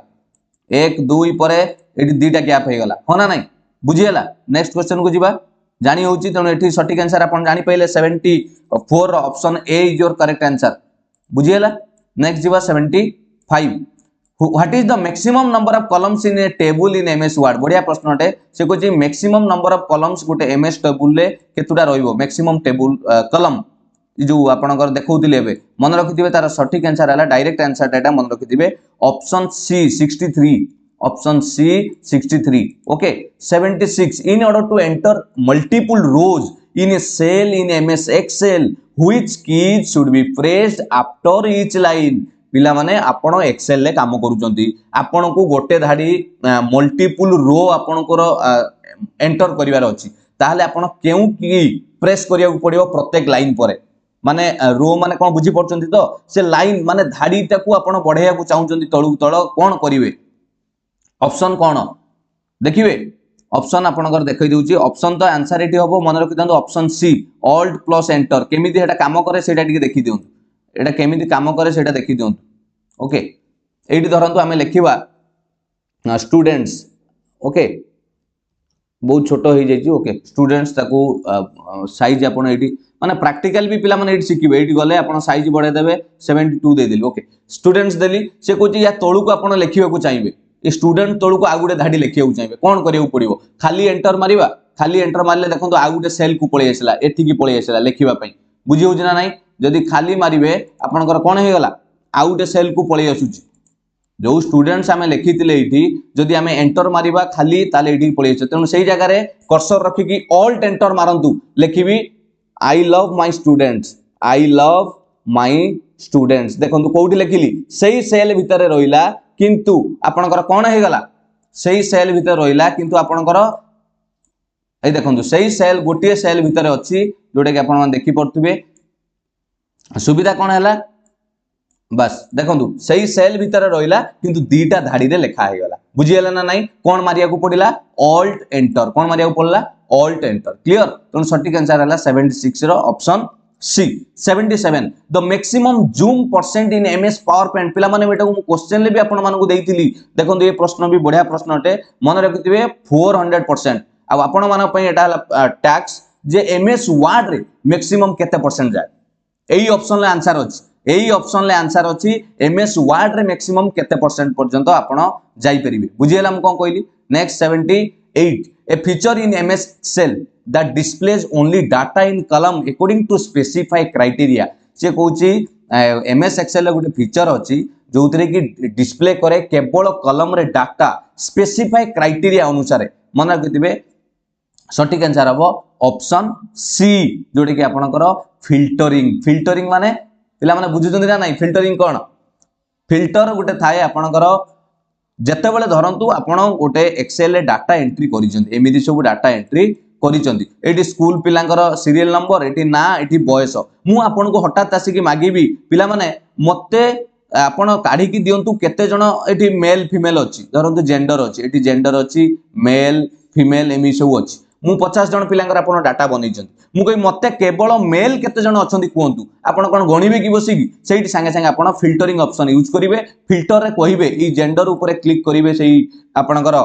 1 2 पर ये दुईटा गैप हो गला हाँ ना नहीं बुझीगला नेक्स्ट क्वेश्चन को जीवा जानी होची तेणु एठी सटीक आंसर आपण जानी पहिले 74 option A is your correct answer बुझीगला नेक्स्ट जीवा 75 what is the maximum number of columns in a table in MS Word बढ़िया प्रश्न अटे से कहछि मैक्सिमम नंबर ऑफ कॉलम्स गोटे एमएस टेबल रे केतुटा रहइबो मैक्सिमम टेबल कॉलम जो आपनकर देखौतिले एबे मन रखिथिबे तार सटीक आंसर हला डायरेक्ट आंसर एटा मन रखिथिबे option C 63 option C 63 okay 76 in order to enter multiple rows in a cell in MS Excel which keys should be pressed after each line पिला माने आपण एक्सेल ले काम करूचंती आपण को गोटे धाडी मल्टीपल रो आपण को एंटर करिवार अछि ताहले आपण केउ की प्रेस करिया पड़ियो प्रत्येक लाइन परे माने रो माने कोन बुझी पड़चंती तो से लाइन माने धाडीटा को आपण बढ़ेया को चाहुचंती तळु तळ कोन करिवे ऑप्शन कौन देखिए ऑप्शन आपनकर देखै दउची ऑप्शन तो आंसर एटी होबो मन रखि दंतु option C alt plus enter केमिति हेटा काम करे सेटा टिके देखि दियंतु एटा केमिति काम करे सेटा देखि दियंतु ओके एटी धरंतु हमें लिखिबा स्टूडेंट्स ओके बहुत छोट हो जाइए ओके स्टूडेंट्स ताको साइज आपन एटी माने प्रैक्टिकल भी पिला माने एटी सिखिबे एटी गले आपन साइज बढ़े देबे 72 दे देली ओके स्टूडेंट्स देली से कोची या तळु को आपन लिखिबा को चाहिबे स्टूडेंट तळु को आगुडे धाडी लिखिया चाहिए कौन करिया पड़िबो खाली एंटर मारिबा खाली एंटर मारले देखो आगुडे सेल को पळै आसला एठी की पळै आसला लिखिबा पई बुझी होउछ ना नाही जदि खाली मारिबे आपनकर कोन हे गला आगुडे सेल को पळै आसुची जो स्टूडेंट्स आमे लिखितिले एठी जदि आमे एंटर मारिबा खाली ताले एठी पळै आछ तेनु सेही जगह रे कर्सर रखि की ऑल्ट एंटर मारंतु लिखिबी I love my students I love my students देखंतु कोठी लिखिली सेही सेल भितरे रहिला किंतु आपनकर कोन हे गला सेही सेल भितर रहिला किंतु आपनकर ए देखंतु सेही सेल गोटिए सेल भितर अछि जोटा कि आपन देखि पड़थुबे सुविधा कोन हैला बस देखंतु सेही सेल भितर रहिला किंतु दीटा धाडी रे लिखा हे गला बुझी हैला ना नाही कोन मारिया को पडिला ऑल्ट एंटर कोन मारिया को पडला ऑल्ट एंटर क्लियर तो सटीक आंसर हैला 76 रो option C 77 the maximum zoom percent in MS PowerPoint पिला माने बेटा को क्वेश्चन ले भी आपण मानकु देइथिली देखंतु ये प्रश्न भी बढ़िया प्रश्न अटे मन रखिथिबे 400% आ आपण मान पई एटा टैक्स जे एमएस वर्ड रे मैक्सिमम केते परसेंट जाय एई ऑप्शन ले आंसर अछि एई ऑप्शन ले आंसर अछि एमएस वर्ड रे मैक्सिमम केते परसेंट पर्यंत आपण जाई परिबे बुझियला हम कोन कहली next 78 a feature in MS Excel that displays only data in column according to specified criteria से कहूची MS Excel गोटे फीचर अछि जोथरे कि डिस्प्ले करे केवल कलम रे डाटा स्पेसिफाई क्राइटेरिया अनुसार मन रखिथिबे सटीक आंसर हबो ऑप्शन सी जोटे कि आपनकर फिल्टरिंग माने पिला माने बुझुचंदी ना नाही फिल्टरिंग कोन फिल्टर गोटे थाए आपनकर जते बेले धरंतु आपण गोटे एक्सेल रे डाटा एंट्री करिसंती एमिति सब डाटा एंट्री करिसंती एटी स्कूल पिलांकर सीरियल नंबर एटी ना एटी बयस मु आपण को हठात आसी कि मागीबी पिला माने मते आपण काढी कि दियंतु केते जण एटी मेल फीमेल अछि धरंतु जेंडर अछि एटी जेंडर अछि मेल फीमेल एमि सब अछि मु 50 जण पिलांकर आपण डाटा बनेइचंती मु कहि मते केवल मेल केते जण अछंती कोंतु आपण कोन गणिबे कि बसी कि सेठी संगे संगे आपण फिल्टरिंग ऑप्शन यूज करिवे फिल्टर रे कहिबे ई जेंडर ऊपर क्लिक करिवे सेही आपणकर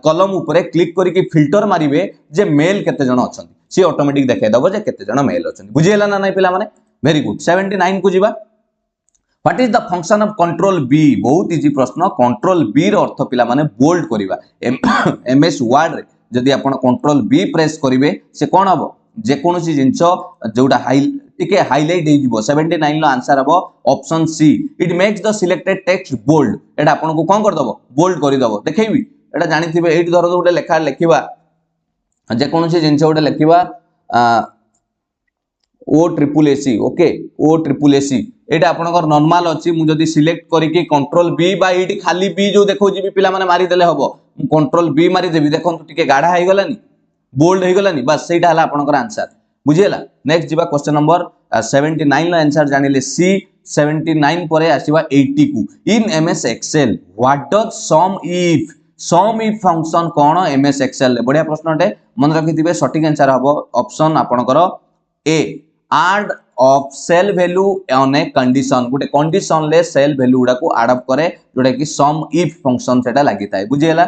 कलम ऊपर क्लिक करी कि फिल्टर मारिवे जे मेल केते जण अछंती सी ऑटोमेटिक देखाइ दबो जे केते जण मेल अछंती बुझियला ना नै पिला माने वेरी गुड 79 को जीवा what is the function of control B बहुत इजी प्रश्न कंट्रोल बी रो अर्थ पिला माने बोल्ड करिवा एमएस वर्ड रे जदि आपण कंट्रोल बी प्रेस करिवे से कोन हबो जे कोनोसी जिंसो जोटा टिके हाइलाइट हे जिवो 79 लो आंसर हबो option C it makes the selected text bold एटा आपण को कोन कर दबो बोल्ड करि दबो देखैबी एटा जानिथिबे एठी धरो गोटे लेखा लेखिबा जे कोनोसी जिंसो गोटे लेखिबा ओ ट्रिपल एसी ओके ओ ट्रिपल एसी एटा आपनकर नॉर्मल अछि मु जदी सिलेक्ट करिके कंट्रोल बी बा एटी खाली बी जो देखौ जी पिला माने मारी देले हबो मु कंट्रोल बी मारी देबी देखन टिके गाढ़ा हे गलानी बोल्ड हे गलानी बस सेटा हला आपनकर आंसर बुझियला नेक्स्ट जिबा क्वेश्चन नंबर 79 ला आंसर जानिले सी 79 परे आसीबा 80 को in MS Excel what does sum if function कोन एमएस एक्सेल बढ़िया प्रश्नटे मन रखिथिबे सटीक आंसर हबो ऑप्शन आपनकर A add of cell value on a condition गोटे कंडीशन ले सेल वैल्यू गुडा को एड अप करे जोटा कि सम इफ फंक्शन सेटा लागि थाए बुझियला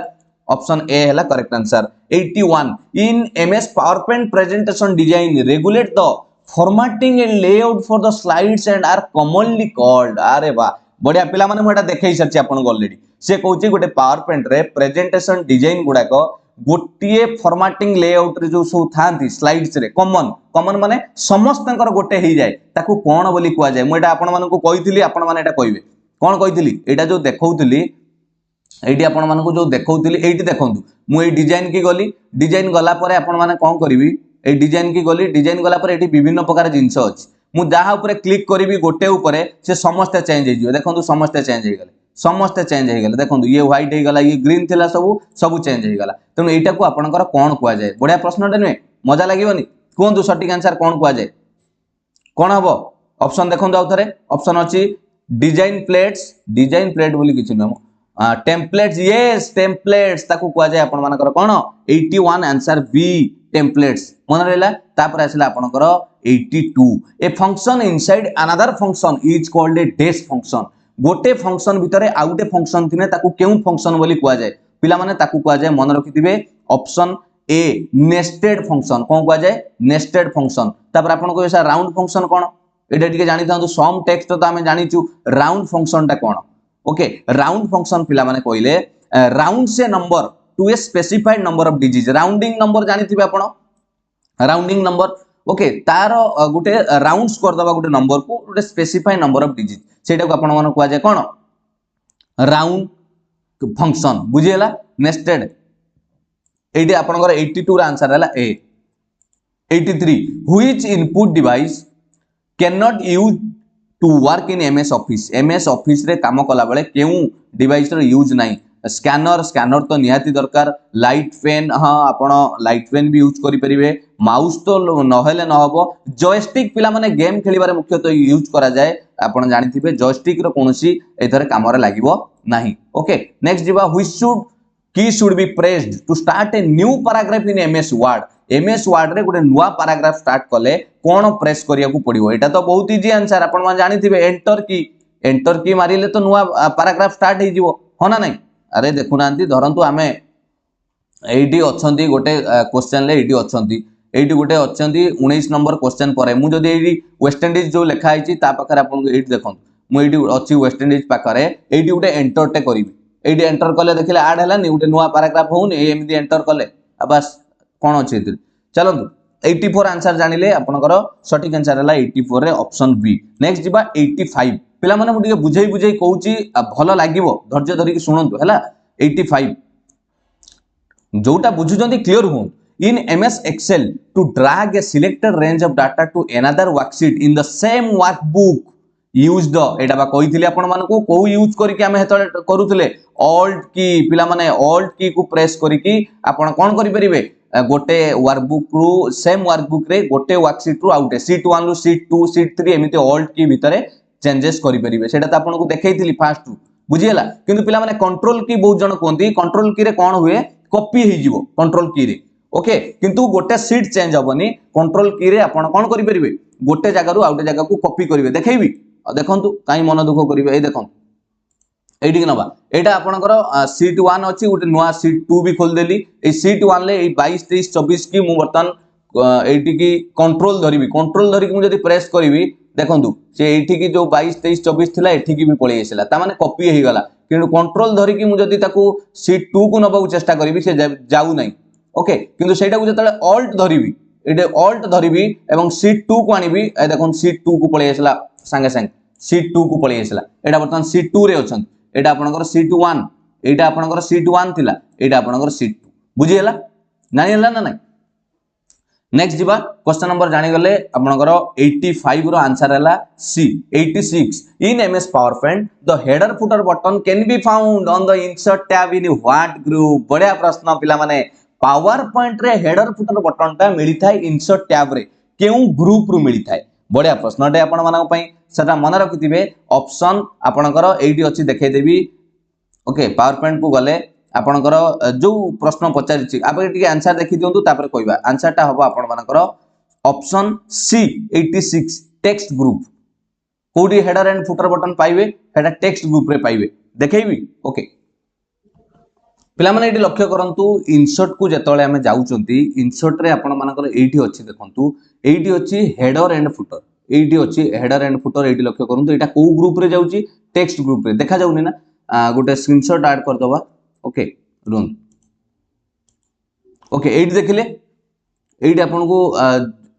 ऑप्शन ए हैला correct answer 81 in MS PowerPoint presentation design regulate the formatting and layout for the slides and are commonly called अरे वाह बढ़िया पिला माने मोटा देखै सरछि आपन ऑलरेडी से कहउछि गोटे पावरपॉइंट रे प्रेजेंटेशन डिजाइन गुडा को गोटे फॉर्मेटिंग लेआउट रे जो सब थांती स्लाइड्स रे कॉमन माने समस्तनकर गोटे ही जाय ताकू कोन बोली कुआ जाय मु एटा आपन मानन को कहितली आपन माने एटा कहिबे कोन कहितली एटा जो देखौतली एटी आपन मानन को जो देखौतली एटी देखंतु मु ए डिजाइन की गली डिजाइन गला परे आपन माने कोन करबी ए डिजाइन की गली डिजाइन गला परे एटी विभिन्न प्रकार जिंस अछि मु जाहा ऊपर क्लिक करबी गोटे ऊपर से समस्त चेंज हे जियो देखंतु समस्त चेंज हे गले समस्त चेंज हे गले देखंतु ये व्हाइट हे गला ये ग्रीन थिला सब चेंज हे गला तनो एटा को आपनकर कोन कुआ जाय बढ़िया प्रश्नटे नै मजा लागिवनी कोन सटीक आंसर कोन कुआ जाय कोन हबो ऑप्शन देखंतु आउथरे ऑप्शन अछि डिजाइन प्लेट बोली किछ न टेम्पलेट्स यस टेम्पलेट्स ताकू कुआ जाय आपन मानकर कोन 81 आंसर बी टेम्पलेट्स मन रहला तापर आसला आपनकर 82 a function inside another function is called a dash function गोटे फंक्शन भितरे आ गोटे फंक्शन थिने ताकू केउ फंक्शन बोली कुआ जाय पिला माने ताकू कुआ जाय मन रखिथिबे ऑप्शन ए नेस्टेड फंक्शन कोन कुआ जाय नेस्टेड फंक्शन तापर आपन को ऐसा राउंड फंक्शन कोन एटा टिके जानि थांतु सम टेक्स्ट तो हमें जानिचु राउंड फंक्शन टा कोन ओके राउंड फंक्शन पिला माने कइले राउंड से number to a specified number of digit rounding number जानिथिबे आपन राउंडिंग नंबर ओके तार गुटे राउंड्स कर दबा गुटे नंबर को गुटे स्पेसिफाइड नंबर ऑफ डिजिट सेटा को आपन माने कुआ जाय कोन राउंड फंक्शन बुझियला नेस्टेड एटी आपनकर 82 रा आंसर हला A 83 which input device can not use to work in MS Office रे काम कला बेले केउ डिवाइस रे यूज नाही स्कैनर तो निहाती दरकार लाइट पेन हां आपण लाइट पेन भी यूज करि परिबे माउस तो नहेले न हबो जॉयस्टिक पिला माने गेम खेलिबारे मुख्यतः यूज करा जाय आपण जानिथिबे जॉयस्टिक रो कोनोसी एथरे काम रे लागिवो नाही ओके नेक्स्ट जिबा which should be pressed to start a new paragraph in MS Word रे गोटे नुवा पैराग्राफ स्टार्ट कले कोन प्रेस करिया को पड़िबो एटा तो बहुत इजी आंसर आपण मान जानिथिबे एंटर की मारिले तो नुवा पैराग्राफ स्टार्ट हे जिवो हो ना नहीं अरे देखु नांती धरंतु आमे एटी अछंती गोटे क्वेश्चन ले एटी अछंती एटी गोटे अछंती 19 नंबर क्वेश्चन परे मु जदी एटी वेस्ट इंडीज जो लिखा आइची ता पाखरे आपन एटी देखन मु एटी अछि वेस्ट इंडीज पाखरे एटी गोटे एंटर टे करिवि एटी एंटर कले देखिले ऐड हला नि गोटे नुवा पैराग्राफ होउनी एमदी एंटर कले बस कोन अछि एति चलंतु 84 आंसर जानिले आपनकर सटीक आंसर हला 84 रे ऑप्शन बी नेक्स्ट जिबा 85 पिला माने मुटिके बुझै कहूची भलो लागिवो धैर्य धरि कि सुनंतु हला 85 जोटा बुझुजंती क्लियर हो in MS Excel to drag a selected range of data to another worksheet in the same workbook use the एटा बा कहिथिले आपण मानको को यूज करिके हम हेतले करूथिले ऑल्ट की पिला माने ऑल्ट की को प्रेस करिके आपण कोन करि परिबे गोटे वर्कबुक रु सेम वर्कबुक रे गोटे वर्कशीट रु आउटे शीट 1 रु शीट 2 शीट 3 एमिते ऑल्ट की भितरे चेंजेस करि परिबे सेटा त आपन को देखैथिली फास्ट बुझियला किंतु पिला माने कंट्रोल की बहुत जण कोंती कंट्रोल की रे कोन हुए कॉपी हे जिवो कंट्रोल की रे ओके किंतु गोटे शीट चेंज होबनी कंट्रोल की रे आपन कोन करि परिबे गोटे जगह रु आउटे जगह को कॉपी करिवे देखैबी देखंतु काई मन दुख करिवे ए देखंतु एडी के नबा एटा आपनकर शीट 1 अछि गोटे नुवा शीट 2 भी खोल देली ए शीट 1 ले ए 22 23 24 की मु बर्तन एटी की कंट्रोल धरिबी कंट्रोल धरि मु जदी प्रेस करिवि देखंतु से एठी की जो 22 23 24 थिला एठी की भी पळै आइसला ता माने कॉपी हे गला किंतु कंट्रोल धरि की मु जदी ताकू शीट 2 को नबाऊ चेष्टा करिवि से जाऊ नै ओके किंतु सेटा को जतले ऑल्ट धरिबी एटे ऑल्ट धरिबी एवं शीट 2 को आनिबी ए देखन शीट 2 को पळै आइसला संगे संग शीट 2 को पळै आइसला एटा बर्तन शीट 2 रे अछन एटा आपनकर शीट 1 एटा आपनकर शीट 1 थिला एटा आपनकर शीट 2 बुझियला नानी हला ना नै नेक्स्ट जीवा क्वेश्चन नंबर जानी गले आपनकर 85 रो आंसर हैला सी 86 इन MS PowerPoint the header footer button can be found on the insert tab in what group बढ़िया प्रश्न पिला माने पावर पॉइंट रे हेडर फुटर बटन टा मिली थाए इंसर्ट टैब रे केउ ग्रुप रु मिली थाए बढ़िया प्रश्न डे आपण मानक पई सेटा मन रखिथिबे ऑप्शन आपनकर एडी अछि देखाई देबी ओके पावर पॉइंट को गले आपनकर जो प्रश्न पचारिछि आप टिके आंसर देखि दियंतु तापर कहबा आंसर टा हबो आपण मानकर ऑप्शन सी 86 टेक्स्ट ग्रुप कोडी हेडर एंड फुटर बटन पाइबे हेडा टेक्स्ट ग्रुप रे पाइबे देखैबी ओके पिला माने एटी लक्ष्य करंतु इंसर्ट को जेतळे हमें जाउचंती इंसर्ट रे आपण मानकर एठी अछि देखंतु एठी अछि हेडर एंड फुटर एठी अछि हेडर एंड फुटर एठी लक्ष्य करंतु एटा को ग्रुप रे जाउची टेक्स्ट ग्रुप रे देखा जाउनी ना गोटे स्क्रीनशॉट ऐड कर दबा ओके रुन ओके एट देखिले एट आपन को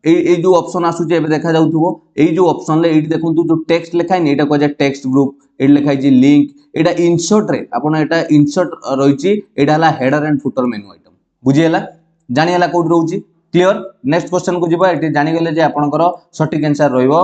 ए जो ऑप्शन आसुचे एबे देखा जाउथबो ए जो ऑप्शन ले एट देखंतु जो टेक्स्ट लिखाइ नै एटा को जे टेक्स्ट ग्रुप एट लिखाइ जे लिंक एटा इंसर्ट रे आपन एटा इंसर्ट रहिची एटा हला header and footer menu item बुझी हला जानि हला कोड रहउची क्लियर नेक्स्ट क्वेश्चन को जिबा एटी जानि गेले जे आपनकर सटीक आंसर रहइबो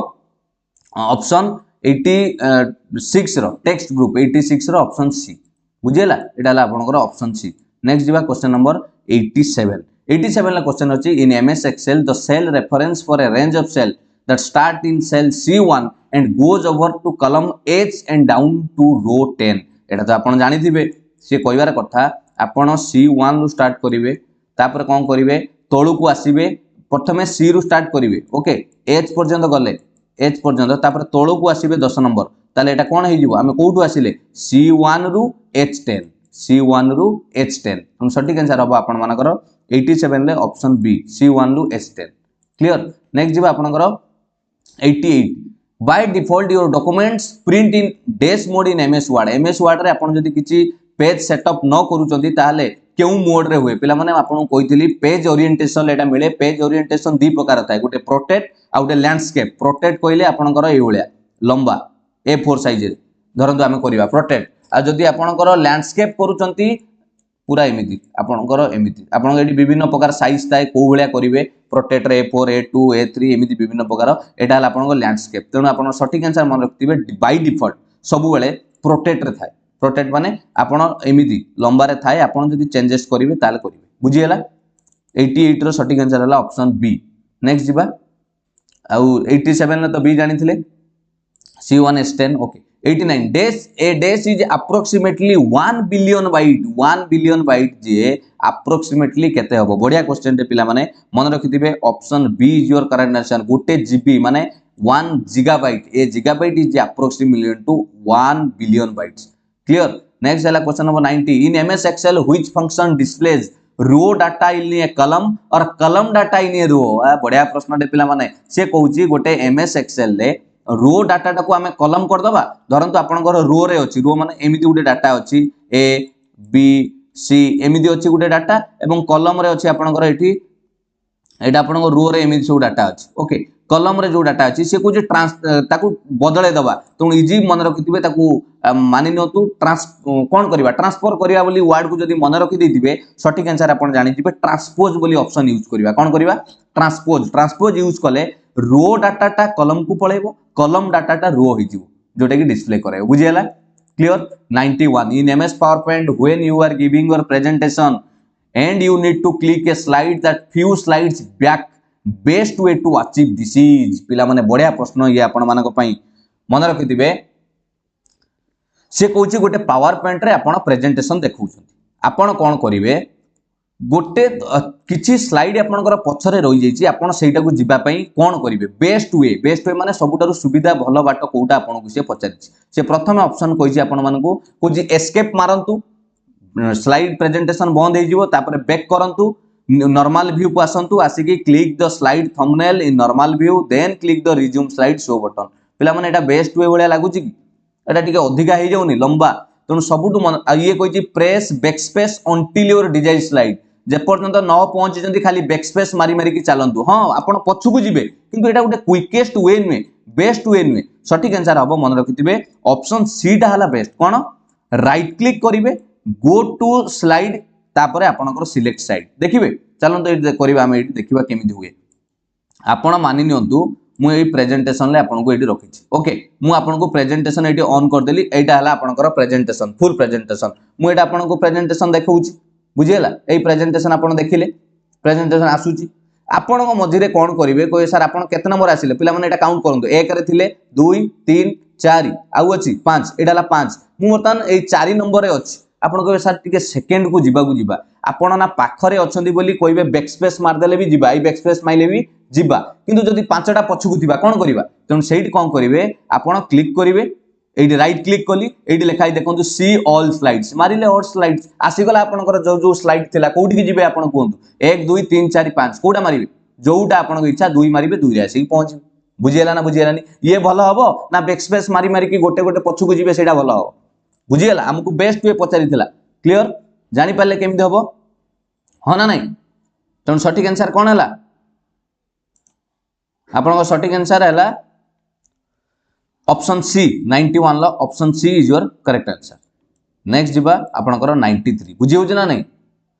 ऑप्शन 86 रो टेक्स्ट ग्रुप 86 रो ऑप्शन सी बुझेला एटा हला आपनकर ऑप्शन सी नेक्स्ट जिबा क्वेश्चन नंबर 87 ला क्वेश्चन अछि in MS Excel the cell reference for a range of cell that start in cell C1 and goes over to column H and down to row 10 एटा तो आपण जानि थिबे से कहबार कथा आपण C1 रु स्टार्ट करिवे तापर कोन करिवे तळु को आसीबे प्रथमे C रु स्टार्ट करिवे ओके H पर्यंत गले H पर्यंत तापर तळु को आसीबे 10 नंबर ताले एटा कोन हे जिवो हमें कोठु आसीले C1 रु H10 हम सटीक आंसर हबो आपण मानकर 87 ले ऑप्शन बी C1 रु H10 क्लियर नेक्स्ट जिबा आपनकर 88 by default your documents print in dash mode in MS Word रे आपण जदी किछि पेज सेटअप न करूचंती ताले केउ मोड रे हुए पिला माने आपण कहितली पेज ओरिएंटेशन एटा मिले पेज ओरिएंटेशन दी प्रकार थाए गुटे प्रोटेक्ट आ गुटे लैंडस्केप प्रोटेक्ट कहले आपनकर ए होलिया लंबा A4 साइज रे धरंतु आमे करिवा प्रोटेक्ट आ जदी आपनकर लैंडस्केप करूचंती पूरा एमिति आपनकर एमिति आपन एटी विभिन्न प्रकार साइज थाए को भलिया करिवे प्रोटेक्ट रे A4 A2 A3 एमिति विभिन्न प्रकार एटा हला आपनकर लैंडस्केप तेनु आपन सटीक आंसर मन रखतिबे बाय डिफॉल्ट सब बेले प्रोटेक्ट रे थाए प्रोटेक्ट माने आपन एमिति लंबा रे थाए आपन जदी चेंजेस करिवे ताले करिवे बुझी हला 88 रो सटीक आंसर हला ऑप्शन बी नेक्स्ट जिबा आ 87 ने तो बी जानि थिले C1 S10 okay 89 dash a dash is approximately 1 billion byte जे approximately केते हबो बढ़िया क्वेश्चन टे पिला माने मन रखिथिबे option B is your correct answer गोटे जीबी माने 1 gigabyte ए gigabyte is approximately to 1 billion bytes clear next हला question number 90 in MS Excel which function displays row data in a column और कलम डाटा इन ए रो बढ़िया प्रश्न टे पिला माने से कहूची गोटे एमएस एक्सेल ले रो डाटा टाको आमे कलम कर दबा धरंतु आपनकर रो रे अछि रो माने एमिति गुटे डाटा अछि ए बी सी एमिति अछि गुटे डाटा एवं कलम रे अछि आपनकर एठी एटा आपनकर रो रे एमिति सब डाटा अछि ओके कलम रे जो डाटा अछि से को जे ताकू बदले दबा त इजी मन रखिथिबे ताकू मानि नतु कोन करबा ट्रांसफर करबा बोली वर्ड को जदी मन रखि देथिबे सटीक आंसर आपन जानि जिबे ट्रांसपोज बोली ऑप्शन यूज करबा कोन करबा ट्रांसपोज यूज कले रो डाटा टा कलम को पळेबो कलम डाटा टा रो हो जिवो जोटा कि डिस्प्ले करे बुझी हला clear 91 in MS PowerPoint when you are giving your presentation and you need to click a slide that few slides back best way to achieve this is पिला माने बढ़िया प्रश्न ये आपण मानक पई मन रखिथिबे से कहूची गोटे पावर पॉइंट रे आपण प्रेजेंटेशन देखौछन आपण कोन करिवे गोटे किछि स्लाइड आपनकर पछरे रहि जाईची आपण सेटा को जिबा पई कोन करिवे बेस्ट वे माने सबुटारु सुविधा भलो बाट कोउटा आपण को से पचारिछि से प्रथम ऑप्शन कहिछि आपण मानकू कोजि एस्केप मारंतु स्लाइड प्रेजेंटेशन बंद हे जिवो तापर बैक करंतु नॉर्मल व्यू को आसंतु आसिकी click the slide thumbnail in normal view then click the resume slide show button पिला माने एटा बेस्ट वे भलिया लागुची कि एटा टिके अधिका हे जाउनी लंबा तनु सबुटु ये कहिछि press backspace until your design slide जे पर्यंत न पहुंची जंती खाली बैकस्पेस मारी मारी की चलंतु हां आपण पछु को जिवे किंतु एटा गोटे क्विकेस्ट वे नुए बेस्ट वे नुए सटीक आंसर हबो मन रखिथिबे ऑप्शन सी टा हला बेस्ट कोन राइट क्लिक करिवे गो टू स्लाइड तापरे आपनकर सिलेक्ट साइड देखिबे चलंतु एटी करबा हम एटी देखिबा केमिति हुए आपण मानि नियंतु मु एई प्रेजेंटेशन ले आपन को एटी रखिछि ओके मु आपन को प्रेजेंटेशन एटी ऑन कर देली एटा हला आपनकर प्रेजेंटेशन फुल प्रेजेंटेशन मु एटा आपन को प्रेजेंटेशन देखौछि बुझियला एई प्रेजेंटेशन आपन देखिले प्रेजेंटेशन आसुछि आपण को मझिरे कोन करिवे कोइ सर आपण केते नंबर आसिले पिला माने एटा काउंट करंतु 1 रे थिले 2 3 4 आउ अछि 5 एटा हला 5 मु वर्तमान एई 4 नंबर रे अछि आपण को सर टिके सेकंड को जिबा आपण ना पाखरे अछंदी बोली कोइबे बैकस्पेस मार देले भी जिबा एई बैकस्पेस माइले भी जिबा किंतु जदि पांचटा पछकु थिबा कोन करिबा तन सेठी कोन करिवे आपण क्लिक करिवे एडी राइट क्लिक कली एडी लिखाई देखंतु see all slides मारिले all slides आसी गला आपनकर जो स्लाइड थिला कोठी की जिबे आपण कोंतु 1 2 3 4 5 कोडा मारिबे जोटा आपण इच्छा 2 मारिबे 2 रे आसी पहुंच बुझियला ना बुझियलानी ये भलो हबो ना बैकस्पेस मारी मारी की गोटे गोटे पछकु जिबे सेटा भलो हबो बुझियला हमकु बेस्ट वे पचारि थिला क्लियर जानि पाले केमिति हबो ह ना नहीं तन सटीक आंसर कोन हला आपन सटीक आंसर है ऑप्शन सी 91 लो option C is your correct answer next जिबा आपनकर 93 बुझी होछ ना नहीं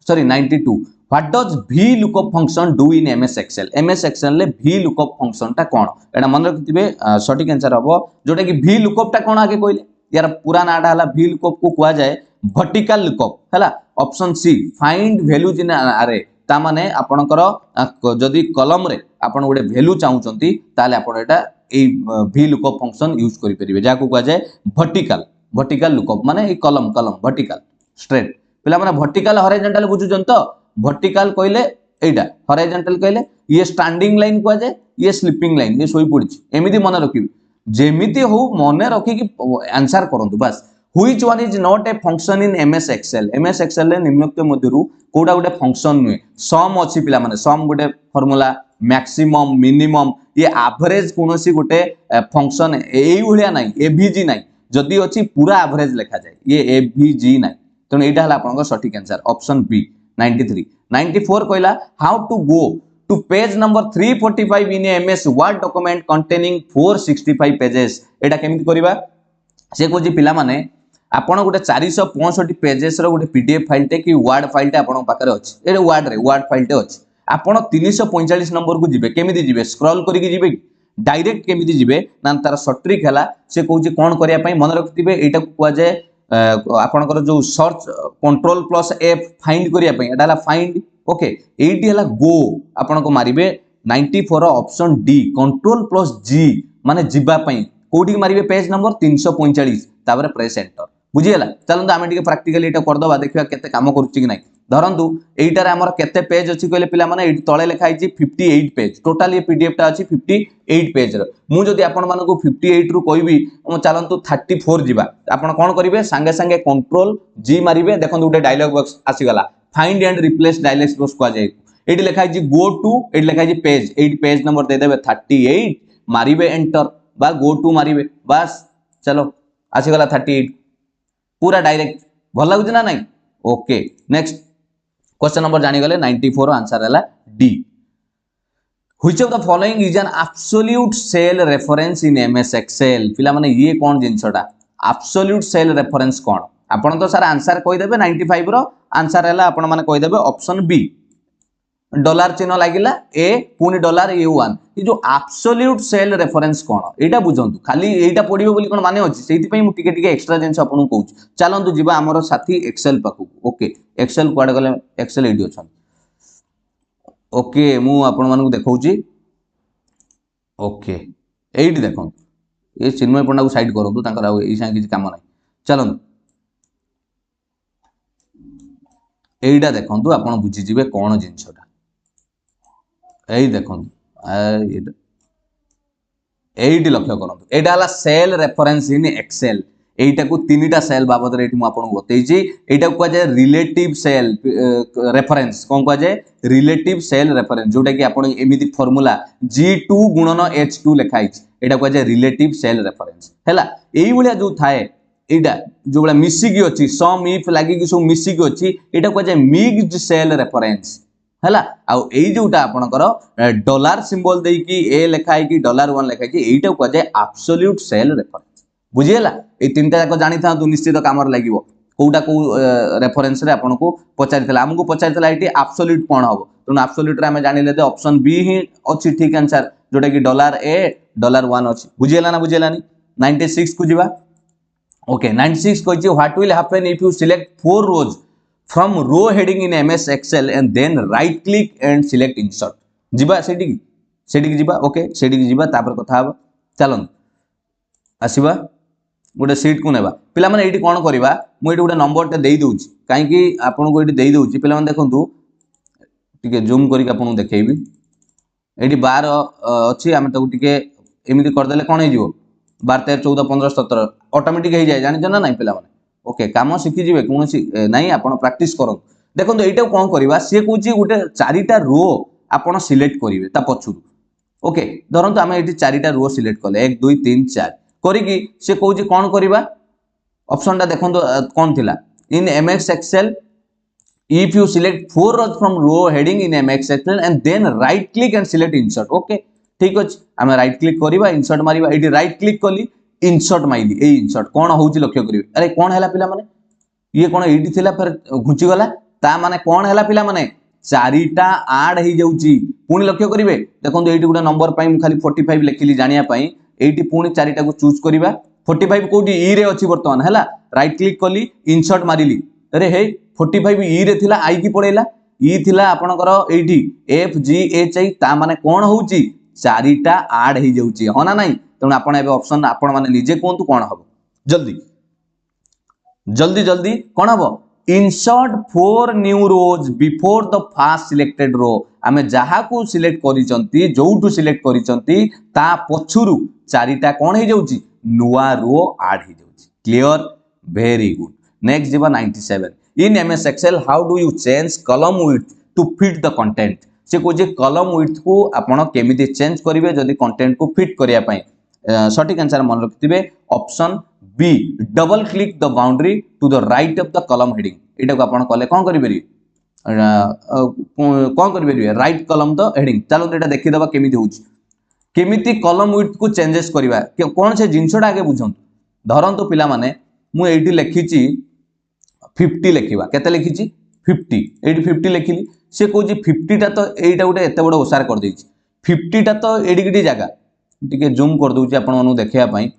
sorry 92 what does v lookup function do in MS Excel ले v lookup फंक्शन ता कोन एटा मन रखिबे सटीक आंसर हबो जोटा कि v lookup ता कोन आगे कहले यार पूरा नाडा हला v lookup को कुआ जाए वर्टिकल lookup हला option C find values in array ता माने आपनकर जदी कॉलम रे आपन गोटे वैल्यू चाहउचंती ताले आपन एटा ए v lookup फंक्शन यूज करि परिबे जाको कुआ जाए वर्टिकल lookup माने ए कॉलम वर्टिकल स्ट्रेट पिला माने वर्टिकल हॉरिजॉन्टल बुझुजन तो वर्टिकल कहले एटा हॉरिजॉन्टल कहले ये स्टैंडिंग लाइन कुआ जाए ये स्लीपिंग लाइन ये सोई पड़िछि एमिति मन रखिबे जेमिति हो मने रखि कि आंसर करंतु बस which one is not a function in MS Excel ले निम्नलिखित मध्यरु कोडा गोटे फंक्शन नुए सम अछि पिला माने सम गोटे फार्मूला मैक्सिमम मिनिमम ये एवरेज कोनोसी गोटे फंक्शन एई भलिया नाही एवीजी नाही जदी अछि पूरा एवरेज लिखा जाय ये एवीजी नाही तने एटा हला आपन सटीक आंसर ऑप्शन बी 93 94 कहला how to go to page number 345 in MS Word document containing 465 pages एटा केमिति करिबा से कोजी पिला माने आपण गोटे 465 पेजेस रो गोटे पीडीएफ फाइल टे कि वर्ड फाइल टे आपण पाखरे अछि ए वर्ड फाइल टे अछि आपण 345 नंबर को जिबे केमिति जिबे स्क्रॉल करि कि जिबे डायरेक्ट केमिति जिबे ना तार शॉर्ट ट्रिक हला से कोजी कोन करिया पई मन रखतिबे एटा को कुआ जाय आपनकर जो search control plus F find करिया पई एटा हला फाइंड ओके एटी हला गो आपन को मारिबे 94 ऑप्शन डी कंट्रोल प्लस जी माने जिबा पई कोठी मारिबे पेज नंबर 345 तापर प्रेस एंटर बुझियला चलंतु आमे टिके प्रैक्टिकली एटा कर दबा देखिबा केते काम करूची कि नै धरंतु एटारे हमर केते पेज अछि कहले पिला माने एटी तळे लेखा आइछि 58 पेज टोटल ये पीडीएफ टा अछि 58 पेज रो मु जदी आपन माने को 58 रु कहबी चलंतु 34 जिबा आपन कोन करिवे संगे संगे कंट्रोल जी मारिबे देखंतु उडे डायलॉग बॉक्स आसी गला find and replace dialog box को जाय एटी लेखा आइछि गो टू एटी लेखा आइछि पेज एटी पेज नंबर दे देबे 38 मारिबे एंटर बा गो टू मारिबे बस चलो आसी गला 38 पूरा डायरेक्ट भल लागु ना नहीं ओके नेक्स्ट क्वेश्चन नंबर जानी गले 94 आंसर हला D which of the following is an absolute cell reference in MS Excel पिला माने ये कोन जिंसटा एब्सोल्यूट सेल रेफरेंस कोन आपण तो सर आंसर कहि देबे 95 रो आंसर हला आपण माने कहि देबे ऑप्शन बी डॉलर चिन्ह लागिला ए पुनी डॉलर ए1 ये जो एब्सोल्यूट सेल रेफरेंस कोन एटा बुझंतु खाली एटा पढिबे बोली कोन माने अछि सेति पई मु टिके टिके एक्स्ट्रा जेंस आपन कहू चलंतु जिबा हमरो साथी एक्सेल पाकू ओके एक्सेल क्वाड गले एक्सेल एडी अछन ओके मु आपन मानकु देखौची ओके एडी देखो ए चिन्मय पंडा को साइड करंतु तांकर आ ए संगे किछ काम नै चलंतु एडा देखंतु आपन बुझी जिबे कोन जिंसटा एई देखंतु एडी लक्ष्य करंतु एडा हला सेल रेफरेंस इन एक्सेल एटा को तीनटा सेल बाबद रे मु आपन बतैछि एटा को जे रिलेटिव सेल रेफरेंस कोन को जे रिलेटिव सेल रेफरेंस जोटा कि आपन एमिति फार्मूला G2 गुणन H2 लिखाइ एटा को जे रिलेटिव सेल रेफरेंस हैला एई भलिया जो थाए एटा जो बला मिसी की अछि सम इफ लागि कि सो मिसी की अछि एटा को जे मिक्स्ड सेल रेफरेंस हैला आ एई जोटा आपनकर डॉलर सिंबल देई कि ए लिखाइ कि $1 लिखाइ कि एटा को जे एब्सोल्यूट सेल रेफरेंस बुझियला ए तीनटा जाको जानि था तू निश्चित कामर लागिवो कोटा को रेफरेंस रे आपन को पचारितला हमको पचारितला एटी एब्सोल्यूट कोन हबो तो एब्सोल्यूट रे हमें जानि लेते ऑप्शन बी ही अछि ठीक आंसर जोटा कि $1 अछि बुझियला ना बुझियलानी 96 को जिबा ओके 96 कहछि what will happen if you select 4 rows from row heading in MS Excel and then right click and select insert जिबा सेठी जिबा ओके सेठी जिबा तापर कथा हबा चलन आसीबा गोटे सीट को नेबा पिला माने एठी कोन करबा मु एठी गोटे नंबर टे देई दोउची काहे कि आपन को एठी देई दोउची पिला माने देखंतु टिके जूम करी आपन को देखेबी एठी 12 अछि हम ताको टिके एमिति कर देले कोन हे जिवो 12 13 14 15 17 ऑटोमेटिक हे जाय जानि जना नाही पिला माने ओके काम शिखि जिवे कोनसी नाही आपन प्रैक्टिस करो देखंतु एटा कोन करबा से कहूची गोटे चारिटा रो आपन सिलेक्ट करिवे ता पछु ओके धरंतु हम एठी चारिटा रो सिलेक्ट करले 1 2 3 4 करिकी से कहूची कोन करबा ऑप्शन टा देखंतु कोन थिला इन MX Excel if you select 4 rows from row heading in MX Excel and then right click and select insert okay ठीक अछि हम राइट क्लिक करबा इंसर्ट मारिबा एठी राइट क्लिक कली इंसर्ट माइली ए इंसर्ट कोन होउची लक्ष्य करिवे अरे कोन हैला पिला माने ये कोन एठी थिला फिर घुची गला ता माने कोन हैला पिला माने चारिटा ऐड हे जाउची पुनी लक्ष्य करिवे देखंतु एठी गुडा नंबर पई मु खाली 45 लिखिली जानिया पई एठी पुनी चारिटा को चूज करिवा 45 कोठी ई रे अछि वर्तमान हैला राइट क्लिक कली इंसर्ट मारिली अरे हे 45 ई रे थिला आई की पळेला ई थिला आपनकर एठी एफ जी एच आई ता माने कोन होउची चारिटा ऐड हे जाउची हो ना नाही तने आपण एबे ऑप्शन आपण माने निजे कोंतु कोन हबो जल्दी जल्दी जल्दी कोन हबो insert 4 new rows before the first selected row आमे जहा को सिलेक्ट करिसंती जोटू सिलेक्ट करिसंती ता पछुरु चारिटा कोन हे जाउची नुवा रो ऐड हे जाउची क्लियर वेरी गुड नेक्स्ट जीवा 97 in MS Excel how do you change column width to fit the content से को जे कॉलम विड्थ को आपण केमिति चेंज करिवे जदी कंटेंट को फिट करिया पई सटीक आंसर मन रखिबे option B double click the boundary to the right of the column heading एटा को आपण कले कोन करिबेरी कोन करिबेरी राइट कॉलम द हेडिंग चलो एटा देखि दबा केमिति होउची केमिति कॉलम विड्थ को चेंजेस करिवा कोन से जिंसडा आगे बुझंतु धरंतु पिला माने मु एठी लिखिची 50 लिखिबा केते लिखिची 50 एठी 50 लिखिली से कहूची 50 टा तो एटा गोटे एते बड़ ओसार कर देछि 50 टा तो एडी गडी जागा टिके जूम कर दोछि आपण मनु देखिया पई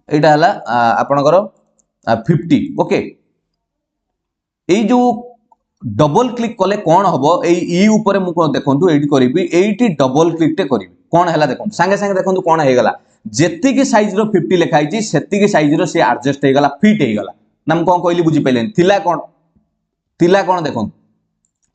एटा हला आपनकर 50 ओके एई जो डबल क्लिक कले कोन हबो एई ई ऊपर मु को देखंतु एडी करिबी एईटी डबल क्लिक टे करिबी कोन हला देखंतु संगे संगे देखंतु कोन हे गला जेति की साइज रो 50 लिखाई छी सेति की साइज रो से एडजस्ट हे गला फिट हे गला नाम कोन कहली बुझी पैलेन थिला कोन देखंतु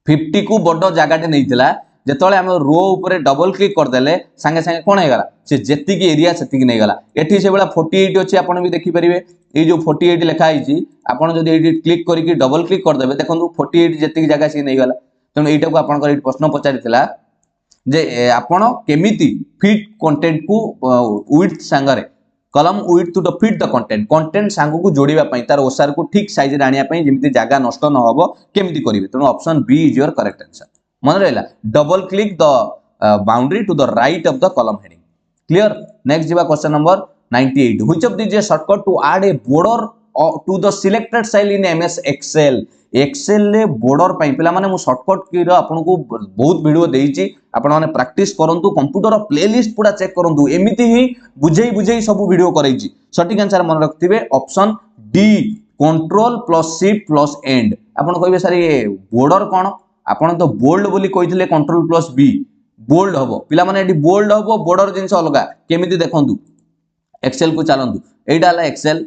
50 को बडो जागाटे नैतिला जेतले हम रो ऊपर डबल क्लिक कर देले संगे संगे कोन हे गला से जेति की एरिया सेति की नै गला एठी से बेला 48 अछि आपण भी देखि परिबे ए जो 48 लिखा है जी आपण जदी एडी क्लिक करी कि डबल क्लिक कर देबे देखंतु 48 जेति की जगह से नै गला तने एटा को आपण कर प्रश्न पचारितला जे आपण केमिति फिट कंटेंट को विड्थ संगरे column width to the fit the content सांग को जोड़ीबा पई तार ओसार को ठीक साइज रे आनिया पई जेमिति जागा नष्ट न होबो केमिति करिवे तनो option B is your correct answer मन रहला double click the boundary to the right of the column heading clear next जीवा question number 98 which of this is shortcut to add a border to the selected cell in MS Excel ले border पई पिला माने मु shortcut की रो आपन को बहुत वीडियो देइची आपण माने प्रैक्टिस करंतु कंप्यूटर प्लेलिस्ट पूरा चेक करंतु एमिति ही बुझेई सब वीडियो करैची सटीक आंसर मन रखथिबे option D control plus shift plus end आपण कहबे सर ये बॉर्डर कोन आपण तो बोल्ड बोली कहिथिले कंट्रोल प्लस बी बोल्ड हबो पिला माने एडी बोल्ड हबो बॉर्डर जिंस अलगा केमिति देखंतु एक्सेल को चलंतु एटा हला एक्सेल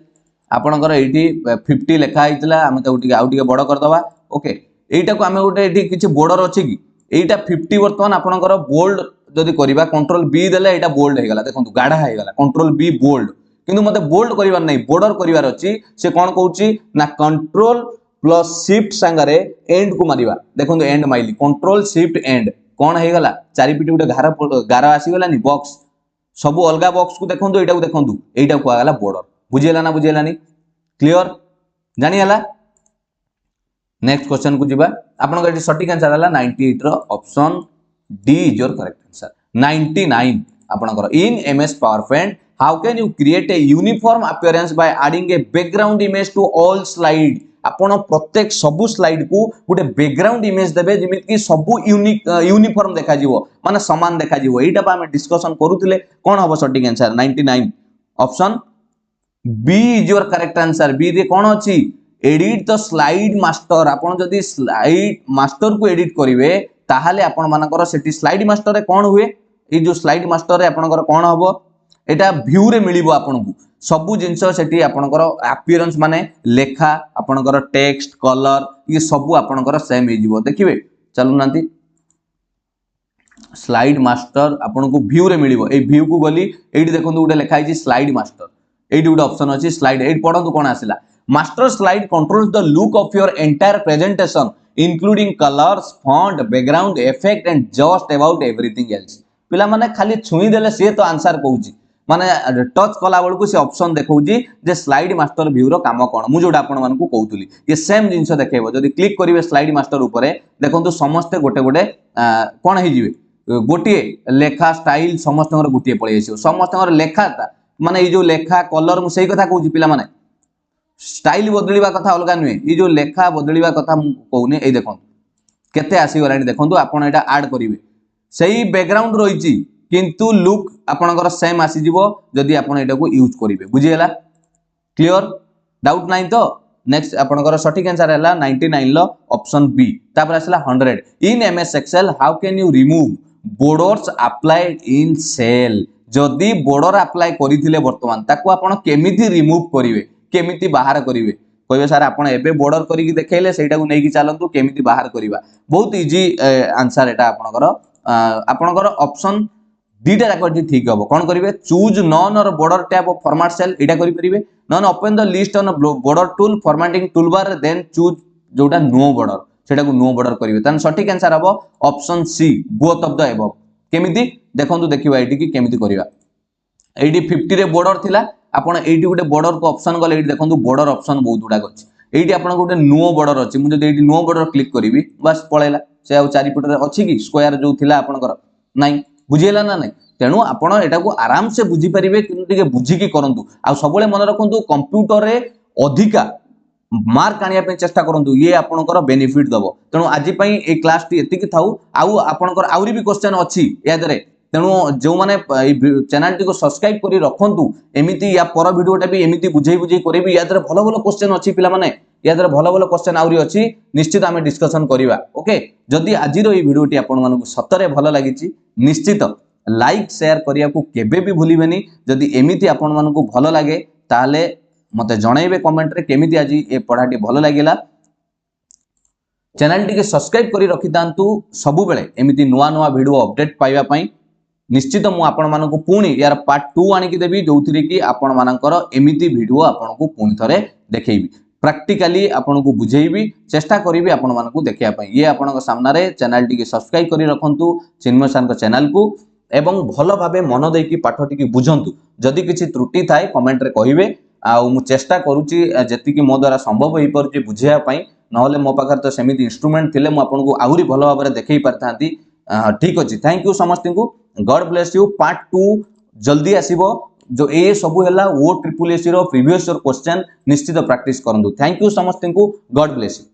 आपणकर एटी 50 लिखा आइतला हम तो आउ टिके बड़ कर दबा ओके एटा को हमें गोटे एटी किछि बॉर्डर अछि कि एटा 50 वर्तमान आपणकर बोल्ड जदी करिबा कंट्रोल बी देले एटा बोल्ड हे गला देखंतु गाढ़ा हे गला कंट्रोल बी बोल्ड किंतु मते बोल्ड करिवार नै बॉर्डर करिवार अछि से कोन कहउछि ना कंट्रोल प्लस शिफ्ट संगरे एंड को मारिबा देखंतु एंड माइली कंट्रोल शिफ्ट एंड कोन हे गला चारि पिटी गोटे गारा आसी गला नि बॉक्स सब अलगा बॉक्स को देखंतु एटा को आगला बॉर्डर बुझेला ना बुझेलानी क्लियर जानि हला नेक्स्ट क्वेश्चन को जिबा आपन को सटीक आंसर हला 98 रो option D is your correct answer 99 आपन को in MS PowerPoint how can you create a uniform appearance by adding a background image to all slide आपण प्रत्येक सबु स्लाइड को गोटे बैकग्राउंड इमेज देबे जेमिति कि सबु यूनिफॉर्म देखा जिवो माने समान देखा जिवो एटा बा हम डिस्कशन करूतिले कोन हबो सटिक answer 99 option B is your correct answer B रे कोन अछि एडिट द स्लाइड मास्टर आपण जदी स्लाइड मास्टर को एडिट करिवे ताहाले आपण मानकर सेठी स्लाइड मास्टर रे कोन हुए ए जो स्लाइड मास्टर रे आपनकर कोन हबो एटा व्यू रे मिलिबो आपनकू सबु जिंस सेठी आपनकर अपीयरेंस माने लेखा आपनकर टेक्स्ट कलर ये सबु आपनकर सेम हे जिवो देखिबे चलु नांती स्लाइड मास्टर आपनकू व्यू रे मिलिबो ए व्यू को गली एठी देखंतु उडे लेखा हिची स्लाइड मास्टर एठी उडे ऑप्शन अछि स्लाइड एठी पढंतु कोन आसिला master slide controls the look of your entire presentation including colours font background effect and just about everything else पिला माने खाली छुई देले से तो आंसर कहूची माने टच कला बेलू से ऑप्शन देखौजी जे स्लाइड मास्टर व्यू रो काम कोन मु जोडा आपण मानकू कहउतली ये सेम जिंस देखेबो जदी क्लिक करिवे स्लाइड मास्टर ऊपर देखंतु समस्त गोटे गोटे कोन हे जिवे गोटे लेखा स्टाइल समस्त गोटे पळै आसीओ समस्त लेखा माने ये जो लेखा कलर मु सही कथा कहउची पिला माने स्टाइल बदलिबा कथा अलगा नुए ये जो लेखा बदलिबा कथा मु कहउनी ए देखंतु केते आसी गलानी देखंतु आपण एटा ऐड करिवे सही बैकग्राउंड रहिची किंतु लुक आपनकर सेम आसी जिवो जदी आपण एटा को यूज करिवे बुझी गेला क्लियर डाउट नाही तो नेक्स्ट आपनकर सटीक आंसर हैला 99 लो ऑप्शन बी तापर आसला 100 in MS Excel how can you remove borders applied in cell जदी बॉर्डर अप्लाई करिथिले वर्तमान ताको आपण केमिति रिमूव करिवे केमिति बाहर करिवे कहबे सर आपण एबे बॉर्डर करी कि देखेले सेटा को नै कि चलंतु केमिति बाहर करिवा बहुत इजी आंसर एटा आपनकर ऑप्शन दीटा जाक ठीक हम कौन करेंगे choose none or border tab of format cell एटा करेंगे none open the list on border tool formatting tool bar then choose जोटा नो बॉर्डर सेटा को नो बॉर्डर करेंगे तन सटीक आंसर हम option C both of the above केमिति देखंतु देखिबा एटी कि केमिति करिवा एटी 50 रे बॉर्डर थिला आपण एटी गोटे बॉर्डर को ऑप्शन गले एटी देखंतु बॉर्डर ऑप्शन बहुत गुडा अछि एटी आपण गोटे नो बॉर्डर अछि मु जदि एटी नो बॉर्डर क्लिक करिवि बस पळेला से आ चारि पट रे अछि कि स्क्वायर जो थिला आपनकर नाही बुझेला ना नहीं तेणु आपण एटा को आराम से बुझी परिबे किंतु टिके बुझी की करंतु आ सबले मन रखंतु कंप्यूटर रे अधिका मार्क आनिया पे चेष्टा करंतु ये आपनकर बेनिफिट दबो तेणु आज पई ए क्लास टी एति की थाउ आउ आपनकर आउरी भी क्वेश्चन अछि या दरे तेणु जो माने चैनल टी को सब्सक्राइब करी रखंतु एमिति या पर वीडियोटा भी एमिति बुझेई बुझेई करबी या दरे भलो भलो क्वेश्चन अछि पिला माने या दरे भलो भलो क्वेश्चन आउरी अछि निश्चित आमे डिस्कशन करिवा ओके जदी आजिर ए वीडियोटी आपण मानकु सतरे भलो लागिछि निश्चित लाइक शेयर करिया को केबे भी भूलिबेनी जदी एमिति आपण मानकु भलो लागे ताले मते जणाइबे कमेंट रे केमिति आजी ए पढाटी भलो लागिला चैनल टी के सब्सक्राइब करी रखितांतु सबु बेले एमिति नुवा नुवा वीडियो अपडेट पाइबा पई निश्चित मु आपण मानकु पुणी यार पार्ट 2 आनी की देबी जोथिरे कि आपण मानकर एमिति वीडियो आपण को पुणी थरे देखैबी प्रैक्टिकली आपण को बुझेइबी चेष्टा करिबी आपण मानकु देखिया पई ये आपण को सामना रे चैनल टी के सब्सक्राइब करी रखंतु चिन्मय सर को चैनल को एवं भलो भाबे मन देकी पाठ टी बुझंतु जदि किछि त्रुटि थाए कमेंट रे कहिबे आ मु चेष्टा करूची जति कि मो द्वारा संभव होई परची बुझिया पई नहले मो पाखर तो सेमिति इंस्ट्रूमेंट थिले मु आपन को आहुरी भलो भाबरे देखै परथांती ठीक अछि थैंक यू समस्त को गॉड ब्लेस यू पार्ट 2 जल्दी आसीबो जो ए सबु हैला ओ ट्रिपल एसी रो प्रीवियस ईयर क्वेश्चन निश्चित प्रैक्टिस करंतु थैंक यू समस्त को गॉड ब्लेस यू।